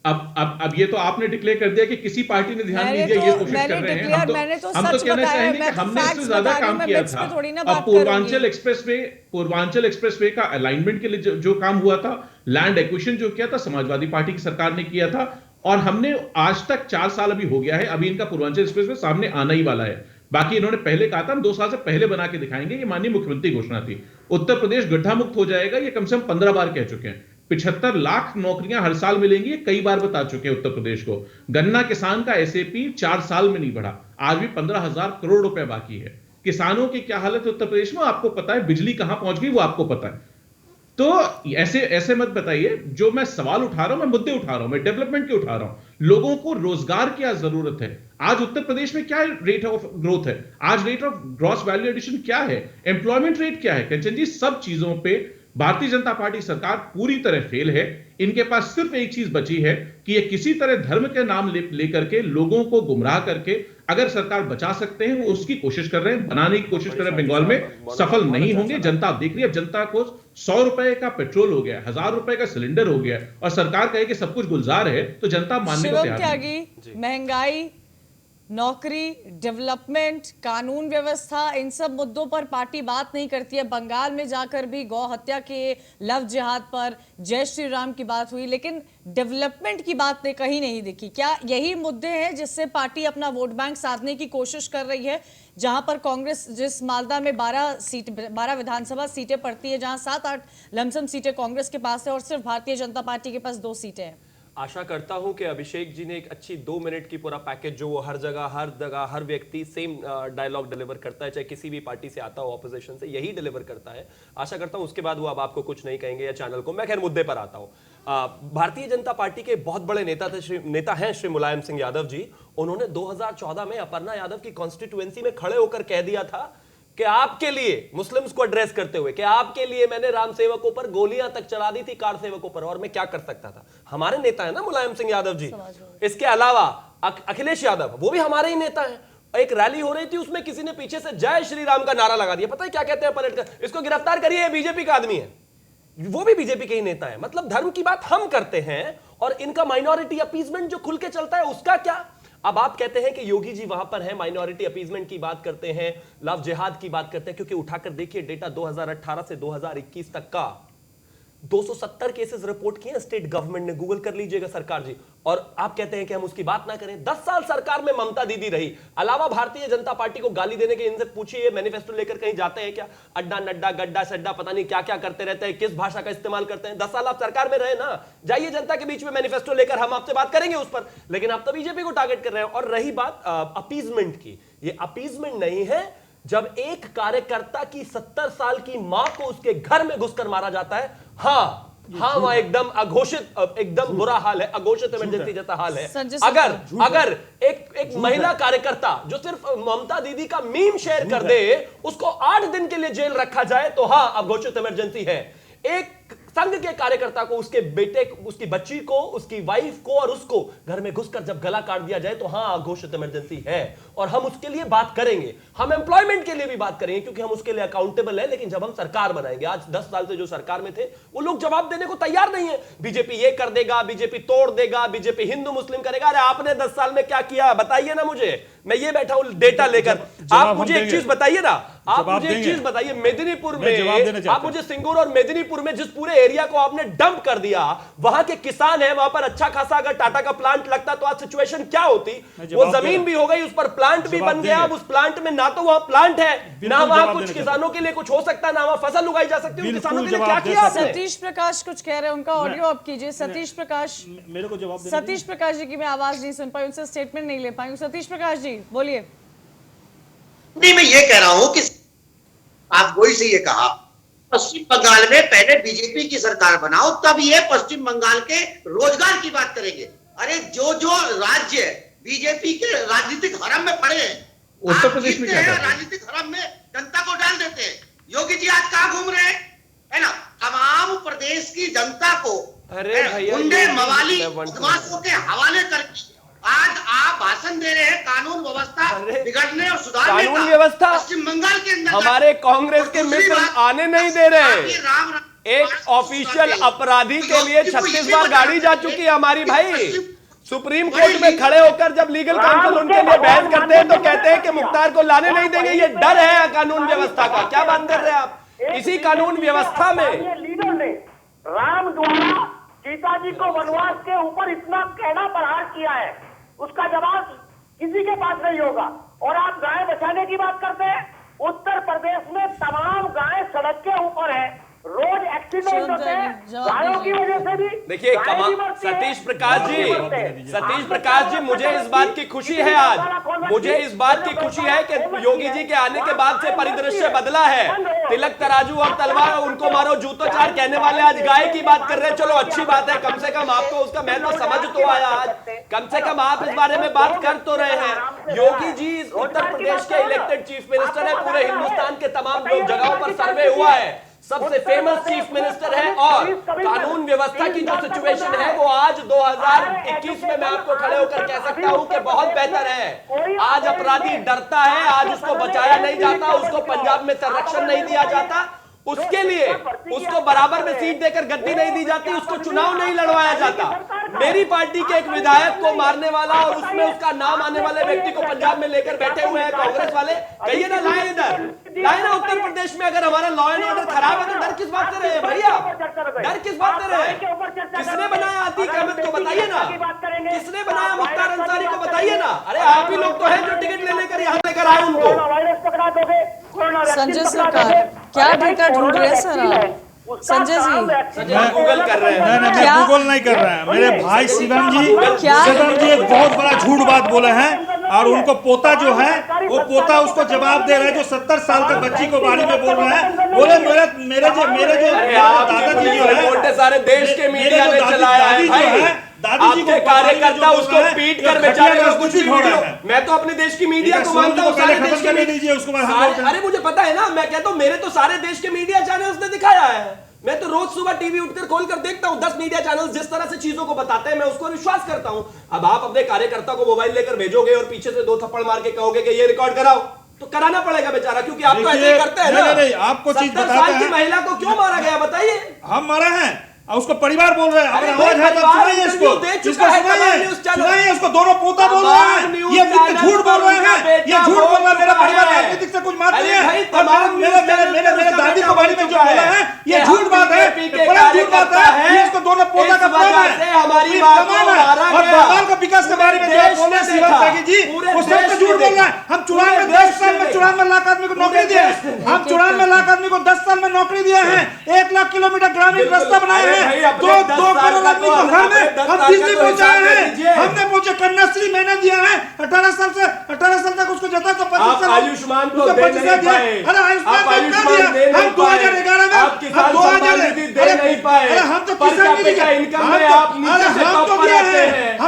Speaker 6: अब ये तो आपने डिक्लेयर कर दिया कि किसी पार्टी ने ध्यान नहीं दिया, ये कोशिश कर रहे हैं। हम तो कहना चाहेंगे कि हमने इससे ज्यादा काम किया था। अब पूर्वांचल एक्सप्रेसवे का अलाइनमेंट के लिए जो काम हुआ था, लैंड एक्विजिशन जो किया था, समाजवादी पार्टी की सरकार ने किया था, और हमने आज तक 4 साल अभी हो गया है, अभी इनका पूर्वांचल एक्सप्रेसवे सामने आना ही वाला है। बाकी इन्होंने पहले कहा था हम 2 साल से पहले बना के दिखाएंगे, ये माननीय मुख्यमंत्री घोषणा थी। उत्तर प्रदेश गड्ढा मुक्त हो जाएगा, ये कम से कम 15 बार कह चुके हैं। 75 लाख नौकरियां हर साल मिलेंगी, कई बार बता चुके हैं उत्तर प्रदेश को। गन्ना किसान का एसएपी 4 साल में नहीं बढ़ा, आज भी 15,000 करोड़ रुपए बाकी है। किसानों की क्या हालत है उत्तर प्रदेश में आपको पता है, बिजली कहां पहुंच गई वो आपको पता है। तो ऐसे मत बताइए। जो मैं सवाल उठा रहा हूं, मैं मुद्दे उठा रहा हूं, मैं डेवलपमेंट के उठा रहा हूं। लोगों को रोजगार की जरूरत है। आज उत्तर प्रदेश में क्या रेट ऑफ ग्रोथ है, आज rate of gross value addition क्या है, एम्प्लॉयमेंट रेट क्या है, कंचन जी, सब चीजों पे भारतीय जनता पार्टी सरकार पूरी तरह फेल है। इनके पास सिर्फ एक चीज बची है कि ये किसी तरह धर्म के नाम लेकर के लोगों को गुमराह करके अगर सरकार बचा सकते हैं वो उसकी कोशिश कर रहे हैं, बनाने की कोशिश कर रहे हैं। बंगाल में सफल नहीं होंगे। जनता देख रही है, जनता को 100 रुपए का पेट्रोल हो गया, 1000 रुपए का सिलेंडर हो गया, और सरकार कहे कि सब कुछ गुलजार है, तो जनता मानने को तैयार नहीं।
Speaker 1: महंगाई, नौकरी, डेवलपमेंट, कानून व्यवस्था, इन सब मुद्दों पर पार्टी बात नहीं करती है। बंगाल में जाकर भी गौ हत्या के, लव जिहाद पर, जय श्री राम की बात हुई, लेकिन डेवलपमेंट की बात कहीं नहीं दिखी। क्या यही मुद्दे हैं जिससे पार्टी अपना वोट बैंक साधने की कोशिश कर रही है? जहां पर कांग्रेस, जिस मालदा में 12 विधानसभा सीटें पड़ती है, जहां 7-8 लमसम सीटें कांग्रेस के पास है और सिर्फ भारतीय जनता पार्टी के पास 2 सीटें हैं।
Speaker 5: आशा करता हूं कि अभिषेक जी ने एक अच्छी 2 मिनट की पूरा पैकेज, जो वो हर जगह हर व्यक्ति सेम डायलॉग डिलीवर करता है, चाहे किसी भी पार्टी से आता हो, ऑपोजिशन से, यही डिलीवर करता है। आशा करता हूं उसके बाद वो अब आपको कुछ नहीं कहेंगे या चैनल को। मैं खैर मुद्दे पर आता हूं। भारतीय जनता पार्टी के बहुत बड़े नेता हैं श्री मुलायम सिंह यादव जी। उन्होंने 2014 में अपर्णा यादव की कॉन्स्टिट्यूएंसी में खड़े होकर कह दिया था कि आपके लिए, मुस्लिम्स को एड्रेस करते हुए, कि आपके लिए मैंने राम सेवकों पर गोलियां तक चला दी थी, कार सेवकों पर, और मैं क्या कर सकता था। हमारे नेता है ना मुलायम सिंह यादव जी। इसके अलावा अखिलेश यादव, वो भी हमारे ही नेता हैं। एक रैली हो रही थी, उसमें किसी ने पीछे से जय श्री राम का नारा लगा दिया। पता है क्या कहते हैं पलट कर, इसको गिरफ्तार करिए, बीजेपी का आदमी है। वो भी बीजेपी के ही नेता है। मतलब धर्म की बात हम करते हैं और इनका माइनॉरिटी अपीजमेंट जो खुल के चलता है, उसका क्या? अब आप कहते हैं कि योगी जी वहां पर हैं, माइनॉरिटी अपीजमेंट की बात करते हैं, लव जिहाद की बात करते हैं, क्योंकि उठाकर देखिए डेटा 2018 से 2021 तक का 270 केसेस रिपोर्ट किए स्टेट गवर्नमेंट ने, गूगल कर लीजिएगा सरकार जी। और आप कहते हैं कि हम उसकी बात ना करें। 10 साल सरकार में ममता दीदी रही, अलावा भारतीय जनता पार्टी को गाली देने के, इनसे पूछिए मैनिफेस्टो लेकर कहीं जाते हैं क्या? अड्डा नड्डा गड्ढा सड्डा पता नहीं क्या क्या करते रहते हैं, किस भाषा का इस्तेमाल करते हैं। 10 साल आप सरकार में रहे ना, जाइए जनता के बीच में मैनिफेस्टो लेकर, हम आपसे बात करेंगे उस पर। लेकिन आप तो बीजेपी को टारगेट कर रहे हैं। और रही बात अपीजमेंट की, ये अपीजमेंट नहीं है जब एक कार्यकर्ता की 70 साल की मां को उसके घर में घुसकर मारा जाता है। हाँ, वहां एकदम अघोषित, एकदम बुरा हाल है, अघोषित इमरजेंसी जैसा हाल है। अगर एक महिला कार्यकर्ता जो सिर्फ ममता दीदी का मीम शेयर कर दे, उसको 8 दिन के लिए जेल रखा जाए, तो हाँ, अघोषित इमरजेंसी है। एक संघ के कार्यकर्ता को, उसके बेटे, उसकी बच्ची को, उसकी वाइफ को और उसको घर में घुसकर जब गला काट दिया जाए, तो हाँ, घोषित इमरजेंसी है। और हम उसके लिए बात करेंगे, हम एम्प्लॉयमेंट के लिए भी बात करेंगे, क्योंकि हम उसके लिए अकाउंटेबल है। लेकिन जब हम सरकार बनाएंगे, आज 10 साल से जो सरकार में थे, वो लोग जवाब देने को तैयार नहीं है। बीजेपी ये कर देगा, बीजेपी तोड़ देगा, बीजेपी हिंदू मुस्लिम करेगा। अरे आपने 10 साल में क्या किया बताइए ना मुझे। मैं ये बैठा हूं डेटा लेकर, आप मुझे एक चीज बताइए ना, आप मुझे एक चीज बताइए, मेदिनीपुर में आप मुझे सिंगूर और मेदिनीपुर में जिस पूरे एरिया को आपने डंप कर दिया, वहां के किसान हैं, वहां पर अच्छा खासा अगर टाटा का प्लांट लगता तो आज सिचुएशन क्या होती? वो जमीन भी हो गई, उस पर प्लांट भी बन गया। अब उस प्लांट में ना तो वहां प्लांट है, ना वहां कुछ किसानों के लिए कुछ हो सकता, ना वहां फसल उगाई जा सकती है। किसानों के लिए क्या किया आपने?
Speaker 1: सतीश प्रकाश कुछ कह रहे हैं, उनका ऑडियो आप कीजिए। सतीश प्रकाश,
Speaker 4: मेरे को जवाब देना।
Speaker 1: सतीश प्रकाश जी की मैं आवाज नहीं सुन पाई, उनसे स्टेटमेंट नहीं ले पाई। सतीश प्रकाश जी बोलिए।
Speaker 10: नहीं, मैं ये कह रहा हूं कि आप वही से ये कहा, पश्चिम बंगाल में पहले बीजेपी की सरकार बनाओ, तब ये पश्चिम बंगाल के रोजगार की बात करेंगे। अरे जो जो राज्य बीजेपी के राजनीतिक हरम में पड़े हैं,
Speaker 6: उत्तर प्रदेश में क्या
Speaker 10: राजनीतिक हरम में जनता को डाल देते हैं। योगी जी आज कहां घूम रहे हैं, है ना? तमाम प्रदेश की जनता को गुंडे मवाली बदमाशों के हवाले करके आज आप भाषण दे रहे हैं कानून व्यवस्था बिगड़ने और सुधारने
Speaker 5: कानून व्यवस्था
Speaker 10: पश्चिम बंगाल के अंदर
Speaker 5: हमारे कांग्रेस के मित्र आने नहीं दे रहे। एक ऑफिशियल अपराधी के लिए 36 बार गाड़ी जा चुकी है हमारी भाई। सुप्रीम कोर्ट में खड़े होकर जब लीगल काउंसिल उनके लिए बहस करते हैं तो कहते हैं कि मुख्तार को लाने नहीं देंगे। ये डर है कानून व्यवस्था का। क्या बात कर रहे हैं आप? इसी कानून व्यवस्था में
Speaker 11: लीडर ने राम द्वारा सीता जी को वनवास के ऊपर इतना कहना प्रहार किया है, उसका जवाब किसी के पास नहीं होगा। और आप गाय बचाने की बात करते हैं, उत्तर प्रदेश में तमाम गाय सड़क के ऊपर है, रोज एक्सीडेंट होते हैं गायों की वजह से भी।
Speaker 5: देखिए सतीश प्रकाश जी, मुझे इस बात की खुशी है, आज मुझे इस बात की खुशी है कि योगी जी के आने के बाद से परिदृश्य बदला है। तिलक तराजू और तलवार, उनको मारो जूतो चार कहने वाले आज गाय की बात कर रहे हैं। चलो अच्छी बात है, कम से कम आपको उसका महत्व समझ तो आया। आज कम से कम आप इस बारे में बात कर तो रहे हैं। योगी जी उत्तर प्रदेश के इलेक्टेड चीफ मिनिस्टर है, पूरे हिंदुस्तान के तमाम जगहों पर सर्वे हुआ है, सबसे फेमस चीफ मिनिस्टर है। और कानून व्यवस्था की जो सिचुएशन है वो आज 2021 में मैं आपको खड़े होकर कह सकता हूं कि बहुत बेहतर है। आज अपराधी डरता है, आज उसको बचाया नहीं जाता, उसको पंजाब में संरक्षण नहीं दिया जाता, उसके लिए उसको बराबर में सीट देकर गद्दी नहीं दी जाती, उसको चुनाव नहीं लड़वाया जाता। मेरी पार्टी के एक विधायक को मारने वाला और उसमें उसका नाम आने वाले व्यक्ति को पंजाब में लेकर बैठे हुए हैं कांग्रेस वाले। कहिए ना, लाए इधर, लाए ना उत्तर प्रदेश में। अगर हमारा लॉ एंड ऑर्डर खराब है तो डर किस बात से रहे भैया? डर किस बात से रहे? किसने बनाया आतिक अहमद को बताइए ना, किसने बनाया मुख्तार अंसारी को बताइए ना। अरे आप ही लोग तो हैं जो टिकट ले लेकर यहाँ लेकर आए उनको।
Speaker 1: संजय सरकार क्या डेटा ढूंढ रहे हैं सर आप? संजय जी
Speaker 4: मैं
Speaker 5: गूगल कर रहे हैं।
Speaker 4: मैं गूगल नहीं कर रहे हैं। मेरे भाई शिवम जी एक बहुत बड़ा झूठ बात बोले हैं और उनको पोता जो है वो पोता उसको जवाब दे रहे हैं, जो 70 साल के बच्ची को बारे में बोल रहे हैं। बोले मेरे जो दादाजी जो है
Speaker 5: सारे देश के मीडिया ने चलाया है, दादी जी कार्यकर्ता उसको पीट कर बेचारे को कुछ भी। मैं तो अपने देश की मीडिया को मानता हूं, सारे देश के मीडिया। अरे मुझे पता है ना, मैं कहता हूं मेरे तो सारे देश के मीडिया चैनल्स ने दिखाया है। मैं तो रोज सुबह टीवी उठकर खोलकर देखता हूं, 10 मीडिया चैनल्स जिस तरह से चीजों को बताते हैं मैं उसको विश्वास करता हूं। अब आप अपने कार्यकर्ता को मोबाइल लेकर भेजोगे और पीछे से 2 थप्पड़ मार के कहोगे कि ये रिकॉर्ड कराओ, तो कराना पड़ेगा बेचारा, क्योंकि आप तो ऐसे ही करते हैं ना।
Speaker 4: नहीं, आपको चीज बताते हैं।
Speaker 5: 70 साल की महिला को क्यों मारा गया बताइए?
Speaker 4: हम मारे हैं और उसको परिवार बोल रहे हैं। अगर आवाज है तो सुनाइए इसको, सुनाइए उसको। दोनों पोता बोल रहे हैं, ये झूठ बोल रहे हैं, ये झूठ बोल रहा है। मेरा परिवार राजनीतिक से कुछ मात नहीं है। मेरे दादी को बारे में जो बोला है ये झूठ बात है, बड़ा झूठ बात है। ये इसको दोनों पोता का प्लान है, हमारी और बंगाल का विकास के बारे में जो बोल रहे हैं शिवम त्यागी जी, वो सब तो झूठ बोल रहा है। हम 10 साल में 94 लाख आदमी को नौकरी दिए हैं। हम 94 लाख आदमी को 10 साल में नौकरी दिए हैं। 1 लाख किलोमीटर ग्रामीण रास्ता बनाए हैं। 2 करोड़ आदमी को घर में हम बिजली पहुंचाए हैं। हमने पहुंचे कन्याश्री मैंने दिया है। 18 साल तक उसको जता तो 25 साल
Speaker 5: आयुष्मान को
Speaker 4: दिया। अरे आयुष्मान को क्या दिया? हम 2011 में हम तो किसान हम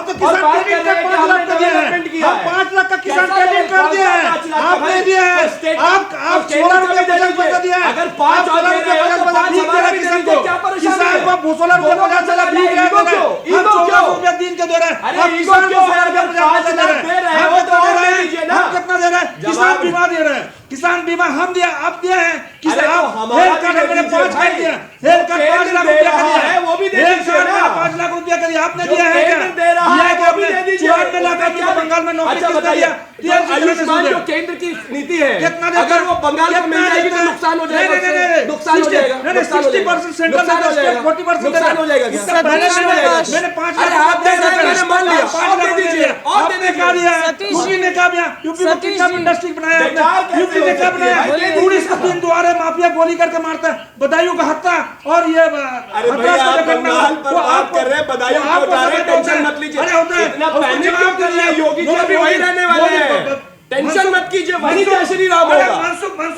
Speaker 4: तो किसान क्रेडिट कार्ड 5 लाख का दिए हैं। हम 5 लाख का किसान क्रेडिट कार्ड दिया है, आपने दिया है। आप 16 रुपए बचत दिया है। अगर 5 किसान को सोलर को 50 चला भी गया तो हम 14 रुपए दिन के दे रहे हैं। हम किसान को 50 दे रहे हैं। हम कितना दे रहे हैं? किसान बीमा दे रहे हैं। किसान बीमा हम दिया, आप दिए हैं। हेल्थ कार्ड मैंने 5 कर दिया, हेल्थ कार्ड 5 लाख रुपया का दिया है, वो भी दे दीजिए ना। 5 लाख रुपया का दिया आपने दिया है क्या? दिया है कि आपने चुरा
Speaker 12: चुरान में लाकर क्या बंगाल में नौकरी किसने दिया?
Speaker 5: आयुष्मान जो केंद्र की नीति है, अगर वो बंगाल को मिल जाएगी तो नुकसान हो जाएगा, नुकसान हो जाएगा,
Speaker 12: 60% सेंट्रल, 40%
Speaker 5: नुकसान हो जाएगा।
Speaker 12: मैंने 5 लाख
Speaker 5: मैंने मान लिया,
Speaker 12: और दे दीजिए, और देने का दिया। यूपी ने क्या दिया? यूपी में कितना इंडस्ट्री बनाया? यूपी ने क्या बनाया? पुलिस का 3 द्वारे माफिया गोली करके मारता है, बदायूं का हत्या और ये
Speaker 5: बंगाल पर बात कर रहे हैं, बदायूं को उठा रहे हैं, टेंशन मत लीजिए। इतना पैनिक क्यों कर रहे हैं? योगी जी अभी वही रहने वाले हैं, टेंशन मत कीजिए। वही जय श्री राम होगा,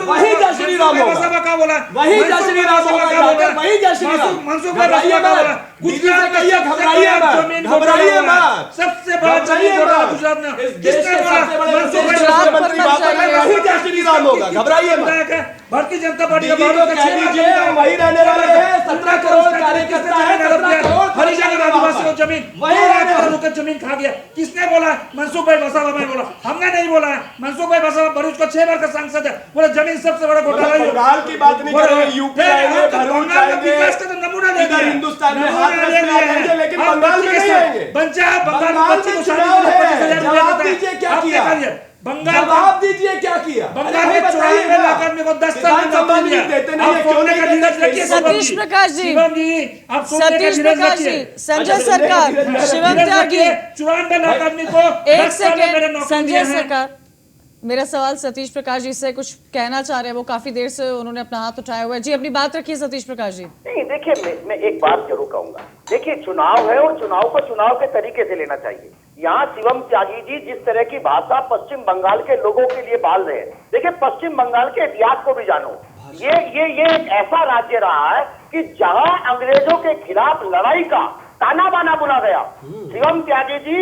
Speaker 5: वही जय श्री राम होगा, वही जय श्री राम होगा, वही जय श्री राम। घबराइए मत, दीदी से कहिए घबराइए मत, घबराइए मत।
Speaker 12: सबसे बड़ा जमीन गुजरात में
Speaker 5: किसने सबसे बड़े मुख्यमंत्री बात कर रहे हैं, वही जय श्री राम होगा, घबराइए मत।
Speaker 12: भारतीय जनता पार्टी का
Speaker 5: कह दीजिए वही रहने वाले हैं। 17 करोड़ कार्यकर्ता है, 17 करोड़
Speaker 12: हरियाणा के आदिवासियों को जमीन, वही रहने का जमीन खा गया। किसने बोला? मनसुख भाई वसावा ने बोला, हमने नहीं बोला है। मनसुख भाई वसावा भरूच को 6 बार का सांसद है, बोले जमीन सबसे बड़ा घोटाला है।
Speaker 5: बंगाल की बात नहीं कर रहे, यूपी आएंगे, भरूच आएंगे,
Speaker 12: विकास का नमूना दे दिया,
Speaker 5: हिंदुस्तान में हाथ रखेंगे, लेकिन बंगाल में नहीं आएंगे।
Speaker 12: पंजाब बंगाल
Speaker 5: में चुनाव है, जवाब दीजिए क्या किया?
Speaker 12: बंगाल
Speaker 5: जवाब दीजिए क्या किया?
Speaker 12: बंगाल में 94 लाख आदमी को 10 साल में
Speaker 5: देते नहीं है, क्यों नहीं करते?
Speaker 1: सतीश प्रकाश जी,
Speaker 12: शिवम जी, आप
Speaker 1: सतीश प्रकाश जी, संजय सरकार, शिवम त्यागी,
Speaker 12: 94 लाख आदमी को
Speaker 1: एक सेकेंड, संजय सरकार, मेरा सवाल सतीश प्रकाश जी से कुछ कहना चाह रहे हैं, वो काफी देर से उन्होंने अपना हाथ उठाया हुआ है। जी अपनी बात रखिए सतीश प्रकाश जी।
Speaker 11: नहीं देखिए, मैं एक बात जरूर कहूंगा। देखिए चुनाव है और चुनाव को चुनाव के तरीके से लेना चाहिए। यहाँ शिवम त्यागी जी जिस तरह की भाषा पश्चिम बंगाल के लोगों के लिए बाल रहे हैं, देखिए पश्चिम बंगाल के इतिहास को भी जानो। ये एक ऐसा राज्य रहा है कि जहां अंग्रेजों के खिलाफ लड़ाई का ताना बाना बुला गया। शिवम त्यागी जी,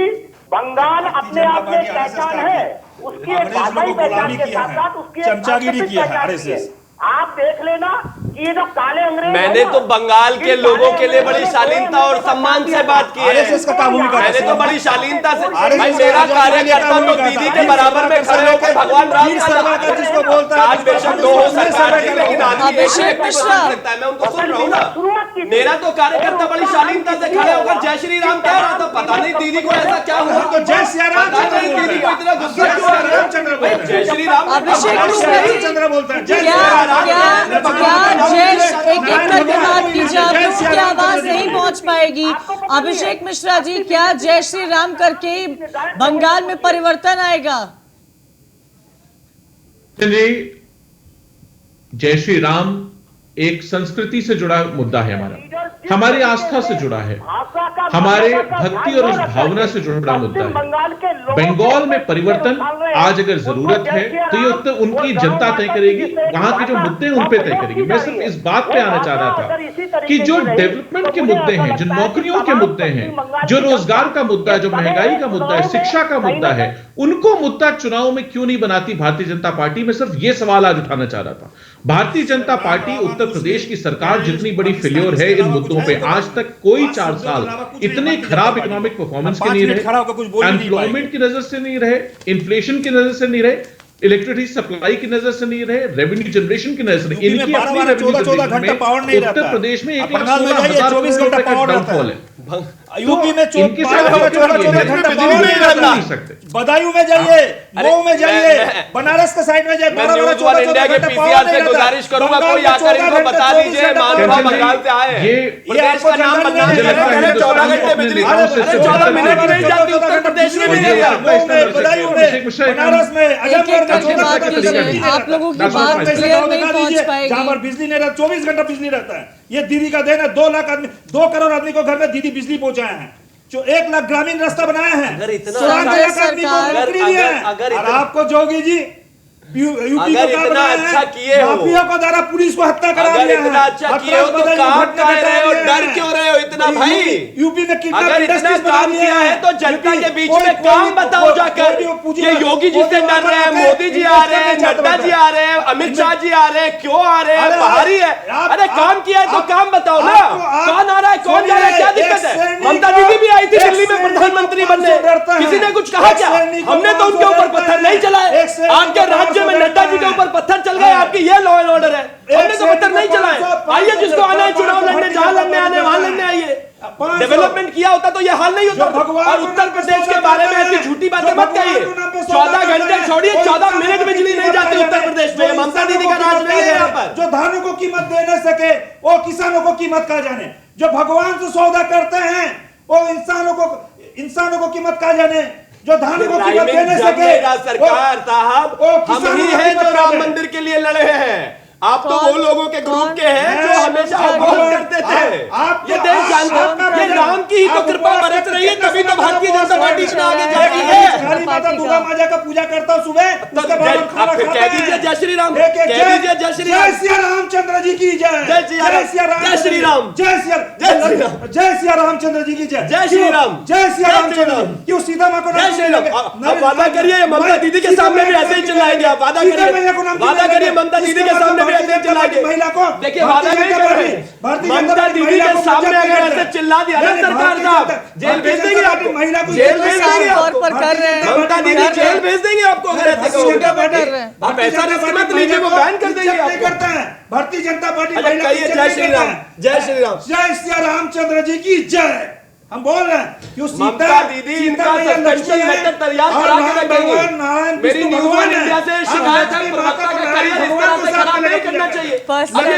Speaker 11: बंगाल अपने आप में पहचान है, उसकी एक भाषाई पहचान के साथ साथ उसकी
Speaker 12: चमचागिरी किया है आरएसएस।
Speaker 11: आप देख लेना कि ये जो काले अंग्रेज,
Speaker 5: मैंने तो बंगाल के लोगों के लिए बड़ी शालीनता और सम्मान से बात की है। मैंने तो बड़ी शालीनता से, भाई मेरा कार्यकर्ता तो दीदी के बराबर में खड़े होकर भगवान राम का जिसको बोलता है, आज बेशक 2 हो सरकार की, लेकिन
Speaker 1: अभिषेक मिश्रा
Speaker 5: लगता है मैं उनको सुन रहा हूँ ना। मेरा तो कार्यकर्ता बड़ी शालीनता से खड़े होकर जय श्री राम कह रहा था। पता नहीं दीदी को ऐसा क्या हुआ,
Speaker 12: तो जय श्री राम,
Speaker 5: पता नहीं दीदी को इतना गुस्सा क्यों आ रहा है। जय श्री राम,
Speaker 1: अभिषेक
Speaker 12: चंद्र बोलता है,
Speaker 1: क्या जय, एक करके बात कीजिए, आप लोगों की आवाज नहीं पहुंच पाएगी। अभिषेक मिश्रा जी, क्या जय श्री राम करके बंगाल में परिवर्तन आएगा?
Speaker 6: जय श्री राम एक संस्कृति से जुड़ा मुद्दा है, हमारी आस्था से जुड़ा है, हमारे भक्ति और उस भावना से जुड़ा मुद्दा है। बंगाल में परिवर्तन आज अगर जरूरत है तो ये उनकी जनता तय करेगी, वहां के जो मुद्दे उन पे तय करेगी। मैं सिर्फ इस बात पे आना चाह रहा था कि जो डेवलपमेंट के मुद्दे हैं, जो नौकरियों के मुद्दे हैं, जो रोजगार का मुद्दा है, जो महंगाई का मुद्दा है, शिक्षा का मुद्दा है, उनको मुद्दा चुनाव में क्यों नहीं बनाती भारतीय जनता पार्टी? मैं सिर्फ ये सवाल आज उठाना चाह रहा था। भारतीय जनता पार्टी, उत्तर प्रदेश की सरकार जितनी बड़ी फेल्योर है इन मुद्दों पे, आज तक कोई 4 साल इतने खराब इकोनॉमिक परफॉर्मेंस के नहीं रहे, एम्प्लॉयमेंट की नजर से नहीं रहे, इन्फ्लेशन की नजर से नहीं रहे, इलेक्ट्रिसिटी सप्लाई की नजर से नहीं रहे, रेवेन्यू जनरेशन की नजर से, इनकी अपनी रेवेन्यू जनरेशन में उत्तर प्रदेश में 1,16,000 करोड़ का डाउनफॉल है।
Speaker 12: यूपी में 14 घंटा पावर नहीं रहता। बदायूं में जाइए, मऊ में जाइए, बनारस के साइड में जाइए,
Speaker 5: मैं न्यूज़ वन इंडिया के पीसीआर से गुजारिश करूंगा, कोई आकर इनको बता दीजिए, मालवा बंगाल से आए हैं, प्रदेश का नाम बदनाम कर रहे हैं। 14 घंटे बिजली, 14 मिनट नहीं जाती उत्तर प्रदेश में,
Speaker 12: बदायूं में, बनारस में,
Speaker 1: आप लोगों की बात क्लियर नहीं पहुंच पाएगी।
Speaker 12: जहां पर बिजली नहीं रहता, 24 घंटा बिजली रहता है। ये दीदी का देन है। 2 लाख आदमी, 2 करोड़ आदमी को घर में दीदी बिजली पहुंचाए हैं, जो 1 लाख ग्रामीण रास्ता बनाया है, 16 लाख आदमी को नौकरी दी है। और आपको जोगी जी यूपी को
Speaker 5: इतना अच्छा किए हो,
Speaker 12: माफिया को द्वारा पुलिस को हत्या करा दिया है।
Speaker 5: इतना अच्छा किए हो तो काम कर रहे हो, डर क्यों रहे हो इतना भाई?
Speaker 12: यूपी में कितना
Speaker 5: अगर इतना काम किया है तो जनता के बीच में काम बताओ जाकर। ये योगी जी से डर रहे हैं, मोदी जी आ रहे हैं, नड्डा जी आ रहे हैं, अमित शाह जी आ रहे हैं, क्यों आ रहे हैं? बाहरी है। अरे काम किया है तो काम बताओ ना, कौन आ रहा है, कौन जा रहा है, क्या दिक्कत है? ममता दीदी भी आई थी दिल्ली में प्रधानमंत्री बनने, किसी ने कुछ कहा क्या? हमने तो उनके ऊपर पत्थर नहीं चलाए। आपके राज्य में नड्डा जी के ऊपर पत्थर चल गए, आपकी ये लॉ एंड ऑर्डर है। हमने तो पत्थर नहीं चलाए। आइए जिसको आना है चुनाव लड़ने, जहां लड़ने आने वहां लड़ने आइए। डेवलपमेंट किया होता तो ये हाल नहीं होता। और उत्तर प्रदेश के बारे में ऐसी झूठी बातें मत कहिए। 14 घंटे छोड़िए, 14 मिनट बिजली नहीं जाती उत्तर प्रदेश में। ममता दीदी का राज नहीं है यहाँ पर।
Speaker 12: जो धानों को कीमत दे न सके वो किसानों को कीमत कहा जाने, जो भगवान से सौदा करते हैं वो इंसानों को कीमत कहा जाने, जो धान को कीमत दे न सके।
Speaker 5: सरकार साहब हम ही हैं जो राम मंदिर के लिए लड़े हैं। आप तो वो लोगों के ग्रुप के हैं जो हमेशा अपोज करते थे। ये देश जानता, ये राम की ही तो कृपा बरस रही है, तभी तो भारतीय जनता पार्टी इतना आगे जा रही है।
Speaker 12: काली माता दुर्गा माता का पूजा करता हूँ सुबह, उसके बाद हम खाना खाते हैं।
Speaker 5: कह दीजिए जय श्री राम, कह दीजिए जय श्री राम,
Speaker 12: जय सिया रामचंद्र जी की जय,
Speaker 5: जय सिया राम, जय श्री राम,
Speaker 12: जय सिया रामचंद्र जी की जय,
Speaker 5: जय श्री राम,
Speaker 12: जय सिया रामचंद्र। क्यों सीता माँ को
Speaker 5: जय श्री राम। आप वादा करिए ममता दीदी के सामने भी ऐसे ही चिल्लाएंगे। आप वादा करिए ममता दीदी के सामने
Speaker 12: महिला को
Speaker 5: देखिए वादा नहीं कर रहे। ममता दीदी के सामने अगर ऐसे चिल्ला दिया ना सरकार साहब, जेल भेज देंगे आपको,
Speaker 12: महिला को
Speaker 5: जेल भेज देंगे आपको।
Speaker 1: ममता
Speaker 5: दीदी जेल भेज देंगे आपको अगर ऐसे कहोगे। आप ऐसा रिस्क मत लीजिए, वो बैन कर देंगे आपको।
Speaker 12: करता है भारतीय जनता पार्टी।
Speaker 5: जय श्री राम, जय श्री राम,
Speaker 12: जय सिया रामचंद्र जी की जय। हम बोल रहे हैं क्यों
Speaker 5: ममता दीदी इनका सस्पेंशन लेटर तैयार करा के रखेंगे। मेरी न्यूज़ वन इंडिया से शिकायत है, प्रवक्ता का करियर इस तरह से खराब नहीं करना चाहिए।
Speaker 12: पर्सनल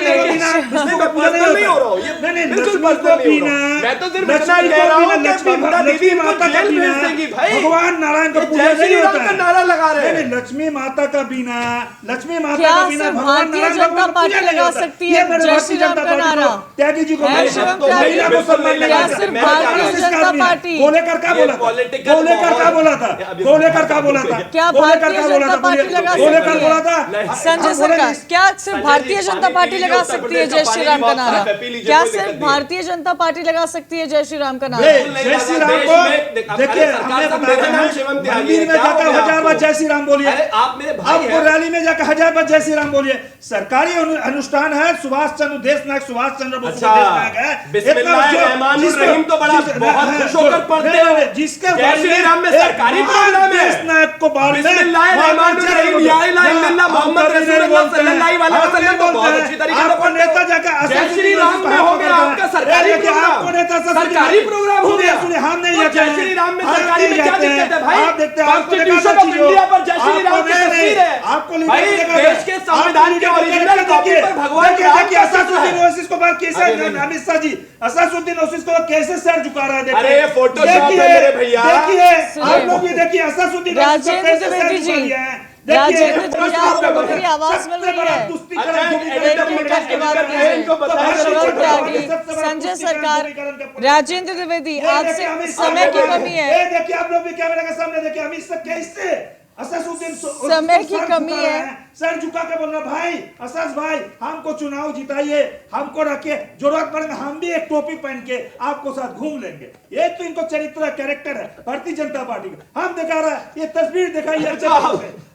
Speaker 5: नहीं हो रहा हूँ, ये बिल्कुल पर्सनल नहीं हो रहा। मैं तो सिर्फ इतना कह रहा हूँ कि ममता दीदी इनको जेल भेज देंगी भाई।
Speaker 12: भगवान नारायण का पूजा
Speaker 5: नहीं होता है, नारा लगा रहे हैं।
Speaker 12: लक्ष्मी माता का बिना, लक्ष्मी माता का बिना भगवान नारायण का
Speaker 1: जनता पार्टी लगा सकती है जय श्री राम का नारा।
Speaker 12: त्यागी जी को
Speaker 1: महिला को सम्मान लगा सकती जनता पार्टी
Speaker 12: को लेकर क्या बोला था? को लेकर क्या बोला था? को लेकर क्या बोला था?
Speaker 1: क्या भारतीय जनता पार्टी लगा सकती है? संजय सरकार, क्या सिर्फ भारतीय जनता पार्टी लगा सकती है जय श्री राम का नारा? क्या सिर्फ भारतीय जनता पार्टी लगा सकती है जय श्री राम का नारा?
Speaker 12: जय श्री राम को देखिए, मंदिर में जाकर 1000 बार जय श्री राम बोलिए।
Speaker 5: आप मेरे भाई
Speaker 12: आपको रैली में जाकर 1000 बार जय श्री राम बोलिए। सरकारी अनुष्ठान है, सुभाष चंद्र देश नायक सुभाष चंद्र बोस देश नायक है।
Speaker 5: बिस्मिल्लाहिर्रहमानिर्रहीम तो बड़ा बहुत खुश होकर पढ़ते हो।
Speaker 12: जिसके
Speaker 5: जय श्री राम में सरकारी प्रोग्राम है।
Speaker 12: देश नायक को बार
Speaker 5: बिस्मिल्लाहिर्रहमानिर्रहीम या इलाहा इल्लल्लाह मोहम्मद रसूलुल्लाह सल्लल्लाहु अलैहि वसल्लम को बहुत अच्छी तरीके से
Speaker 12: आपको नेता जाकर
Speaker 5: जय श्री राम में हो गया आपका सरकारी प्रोग्राम।
Speaker 12: आपको नेता
Speaker 5: सरकारी प्रोग्राम हो गया।
Speaker 12: सुनिए, हम नहीं
Speaker 5: जय श्री राम में सरकारी में क्या दिक्कत है भाई?
Speaker 12: आप देखते हैं
Speaker 5: कॉन्स्टिट्यूशन ऑफ इंडिया पर जय श्री राम की तस्वीर है।
Speaker 12: आपको
Speaker 5: भाई देश के संविधान के ओरिजिनल कॉपी पर भगवान
Speaker 12: देखिए असादुद्दीन ओवैसी को बात कैसे अमित शाह जी असादुद्दीन ओवैसी को कैसे सर झुका रहा है।
Speaker 5: अरे फोटोशॉप है मेरे भैया।
Speaker 12: देखिए आप लोग ये देखिए असादुद्दीन
Speaker 1: राजेंद्र द्विवेदी जी, राजेंद्र जी आपको मेरी आवाज मिल रही है? संजय सरकार, राजेंद्र द्विवेदी, आज से समय की कमी है।
Speaker 12: देखिए आप लोग भी कैमरे के सामने देखिए अमित शाह कैसे असादुद्दीन
Speaker 1: समय की कमी है।
Speaker 12: सर झुका के बोल रहा भाई असास भाई हमको चुनाव जिताइए, हमको रखिए, जरूरत पड़ेगा हम भी एक टोपी पहन के आपको साथ घूम लेंगे। ये तो इनको चरित्र कैरेक्टर है भारतीय जनता पार्टी का। हम दिखा रहा है ये तस्वीर दिखाइए,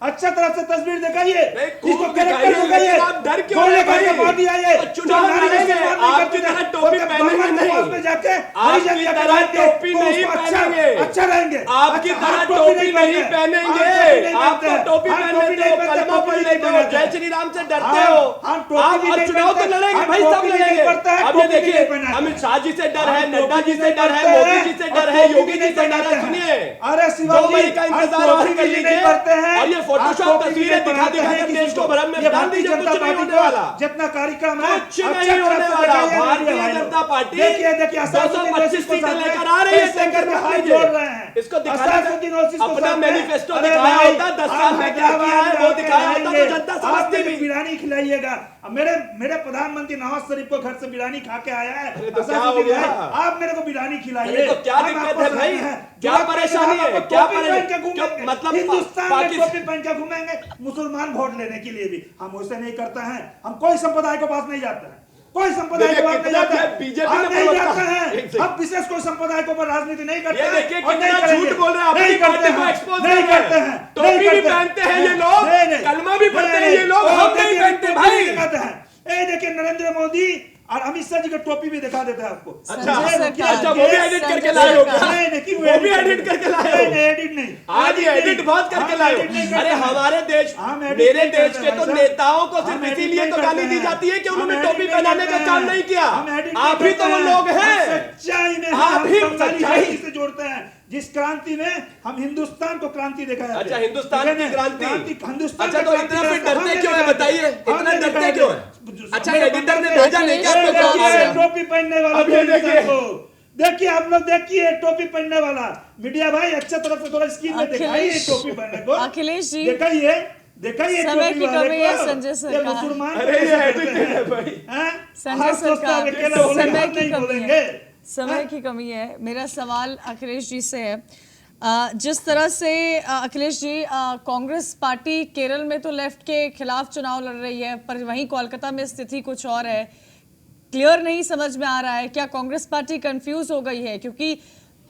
Speaker 12: अच्छा तरह से तस्वीर दिखाइए, इसको कैरेक्टर दिखाइए।
Speaker 5: डर क्यों है भाई?
Speaker 12: पार्टी आइए
Speaker 5: चुनाव लड़ेंगे, आपकी तरह टोपी पहनेंगे नहीं,
Speaker 12: जाके
Speaker 5: आपकी तरह टोपी नहीं पहनेंगे,
Speaker 12: अच्छा रहेंगे,
Speaker 5: आपकी तरह टोपी नहीं पहनेंगे। आपको टोपी पहनने दो, कलमा पढ़ जय श्री राम से डरते हो आप। और चुनाव तो लड़ेंगे भाई, सब लड़ेंगे। अब ये देखिए अमित शाह जी से डर है, नड्डा जी से डर है, मोदी जी से डर है, योगी जी से डर है। सुनिए,
Speaker 12: अरे
Speaker 5: 2 मई का इंतजार और कर लीजिए। और ये फोटोशॉप तस्वीरें दिखा कर देश को भ्रम में डाल दीजिए। कुछ नहीं होने वाला,
Speaker 12: जितना कार्यक्रम है
Speaker 5: कुछ नहीं होने वाला। भारतीय जनता पार्टी 225 सीटें लेकर आ रही है, सेंटर में हाथ जोड़ रहे हैं। इसको दिखाना, अपना मैनिफेस्टो दिखाया होता, 10 साल में क्या किया है वो दिखाया होता तो जनता समझती भी।
Speaker 12: बिरयानी खिलाइएगा। मेरे प्रधानमंत्री नवाज शरीफ को घर से बिरयानी खा के आया है,
Speaker 5: तो क्या हो गया?
Speaker 12: आप मेरे को बिरयानी खिलाइए।
Speaker 5: तो क्या दिक्कत है भाई? क्या परेशानी है? क्या परेशानी? मतलब
Speaker 12: हिंदुस्तान में टोपी पहन के घूमेंगे मुसलमान वोट लेने के लिए भी। हम वैसे नहीं करते हैं, हम कोई संप्रदाय के पास नहीं जाते हैं, कोई संप्रदाय के पास नहीं जाता है,
Speaker 5: बीजेपी
Speaker 12: नहीं जाते हैं। हम विशेष कोई संप्रदाय के ऊपर राजनीति नहीं करते हैं।
Speaker 5: देखिए कितना झूठ बोल रहे हैं, अपनी पार्टी को एक्सपोज
Speaker 12: नहीं करते हैं।
Speaker 5: टोपी भी पहनते हैं ये लोग, कलमा भी पढ़ते हैं ये लोग, हम नहीं पहनते भाई।
Speaker 12: ये देखिए नरेंद्र मोदी और अमित शाह जी का टोपी भी दिखा देता है आपको।
Speaker 5: अच्छा वो भी एडिट करके लाए हो क्या? वो भी एडिट करके लाए हो?
Speaker 12: एडिट नहीं,
Speaker 5: आज ये एडिट बहुत करके लाए हो। अरे हमारे देश, मेरे देश के तो नेताओं को सिर्फ इसीलिए तो गाली दी जाती है कि उन्होंने टोपी पहनाने का काम नहीं किया। आप ही तो वो लोग हैं।
Speaker 12: सच्चाई में
Speaker 5: आप ही सच्चाई
Speaker 12: से जोड़ते हैं। जिस क्रांति में हम हिंदुस्तान को क्रांति दिखाया।
Speaker 5: अच्छा हिंदुस्तान की क्रांति।
Speaker 12: हिंदुस्तान।
Speaker 5: अच्छा तो इतना फिर डरते क्यों है बताइए, इतना डरते क्यों है? अच्छा एडिटर ने भेजा नहीं क्या?
Speaker 12: टोपी पहनने वाला देखिए, आप लोग देखिए टोपी पहनने वाला। मीडिया भाई अच्छा तरफ से थोड़ा स्क्रीन में दिखाइए टोपी पहनने को।
Speaker 1: अखिलेश जी
Speaker 12: दिखाइए
Speaker 1: समय की कमी है संजय सरकार।
Speaker 12: मुसलमान
Speaker 1: संजय सरकार समय की कमी है, समय की कमी है। मेरा सवाल अखिलेश जी से है, जिस तरह से अखिलेश जी कांग्रेस पार्टी केरल में तो लेफ्ट के खिलाफ चुनाव लड़ रही है, पर वहीं कोलकाता में स्थिति कुछ और है। क्लियर नहीं समझ में आ रहा है, क्या कांग्रेस पार्टी कंफ्यूज हो गई है? क्योंकि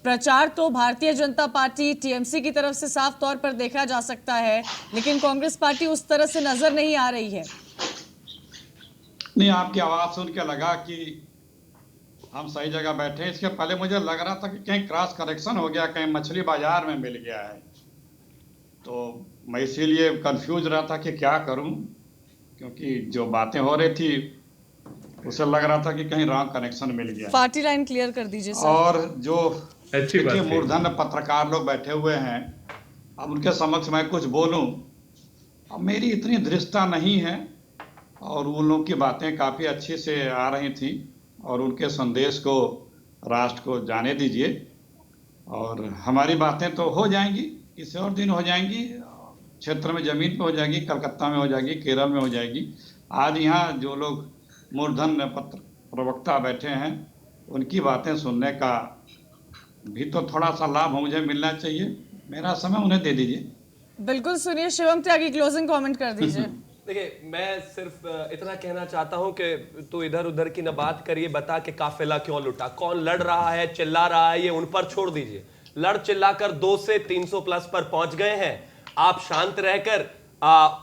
Speaker 1: प्रचार तो भारतीय जनता पार्टी टीएमसी की तरफ से साफ तौर पर देखा जा सकता है, लेकिन कांग्रेस पार्टी उस तरह से नजर नहीं आ रही है।
Speaker 7: नहीं, आपकी आवाज सुन के लगा कि हम सही जगह बैठे हैं। इसके पहले मुझे लग रहा था कि कहीं क्रॉस करेक्शन हो गया, कहीं मछली बाजार में मिल गया है, तो मैं इसीलिए कंफ्यूज रहा था कि क्या करूं, क्योंकि जो बातें हो रही थी उसे लग रहा था कि कहीं रॉन्ग कनेक्शन मिल गया।
Speaker 1: पार्टी लाइन क्लियर कर दीजिए सर।
Speaker 7: और जो मूर्धन्य पत्रकार लोग बैठे हुए हैं, अब उनके समक्ष मैं कुछ बोलूं, अब मेरी इतनी दृष्टता नहीं है, और उन लोगों की बातें काफ़ी अच्छी से आ रही थी, और उनके संदेश को राष्ट्र को जाने दीजिए, और हमारी बातें तो हो जाएंगी, किसी और दिन हो जाएंगी, क्षेत्र में ज़मीन पे हो जाएगी, कलकत्ता में हो जाएगी, केरल में हो जाएगी। आज यहाँ जो लोग मूर्धन्य पत्र प्रवक्ता बैठे हैं, उनकी बातें सुनने का भी तो थोड़ा सा लाभ मुझे मिलना चाहिए। मेरा समय उन्हें दे दीजिए।
Speaker 1: बिल्कुल, सुनिए शिवम त्यागी, क्लोजिंग कमेंट कर दीजिए।
Speaker 5: देखिए, मैं सिर्फ इतना कहना चाहता हूं कि तो इधर उधर की न बात करिए, बता के काफिला क्यों लुटा, कौन लड़ रहा है, चिल्ला रहा है, ये उन पर छोड़ दीजिए। लड़ चिल्लाकर 2 से 300 प्लस पर पहुंच गए हैं, आप शांत रहकर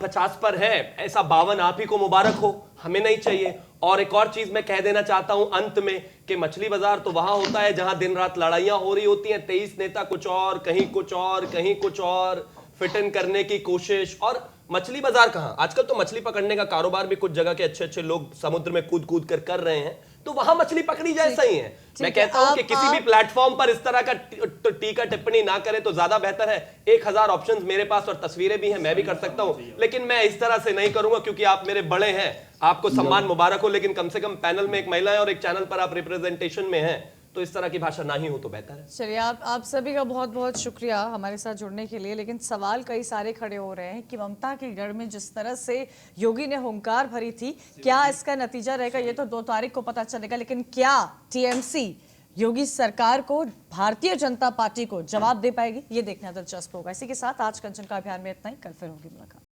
Speaker 5: 50 पर है, ऐसा 52 आप ही को मुबारक हो, हमें नहीं चाहिए। और एक और चीज मैं कह देना चाहता हूं अंत में कि मछली बाजार तो वहां होता है जहां दिन रात लड़ाइयां हो रही होती हैं। 23 नेता कुछ और, कहीं कुछ और, कहीं कुछ और, फिट इन करने की कोशिश। और मछली बाजार कहां? आजकल तो मछली पकड़ने का कारोबार भी कुछ जगह के अच्छे अच्छे लोग समुद्र में कूद कूद कर रहे हैं, तो वहां मछली पकड़ी जाए, सही है। मैं कहता हूं कि किसी भी प्लेटफॉर्म पर इस तरह का टीका टिप्पणी ना करें तो ज्यादा बेहतर है। 1000 ऑप्शंस मेरे पास और तस्वीरें भी हैं, मैं भी कर सकता हूं, लेकिन मैं इस तरह से नहीं करूंगा, क्योंकि आप मेरे बड़े हैं, आपको सम्मान मुबारक हो, लेकिन कम से कम पैनल में एक महिला है और एक चैनल पर आप रिप्रेजेंटेशन में हैं, तो इस तरह की भाषा ना ही हो तो बेहतर है।
Speaker 1: चलिए, आप सभी का बहुत बहुत शुक्रिया हमारे साथ जुड़ने के लिए। लेकिन सवाल कई सारे खड़े हो रहे हैं कि ममता के गढ़ में जिस तरह से योगी ने हुंकार भरी थी, क्या इसका नतीजा रहेगा? ये तो 2 तारीख को पता चलेगा, लेकिन क्या टीएमसी योगी सरकार को, भारतीय जनता पार्टी को जवाब दे पाएगी? ये देखना दिलचस्प होगा। इसी के साथ आज कंचन का अभियान में इतना ही, कल फिर होगी मुलाकात।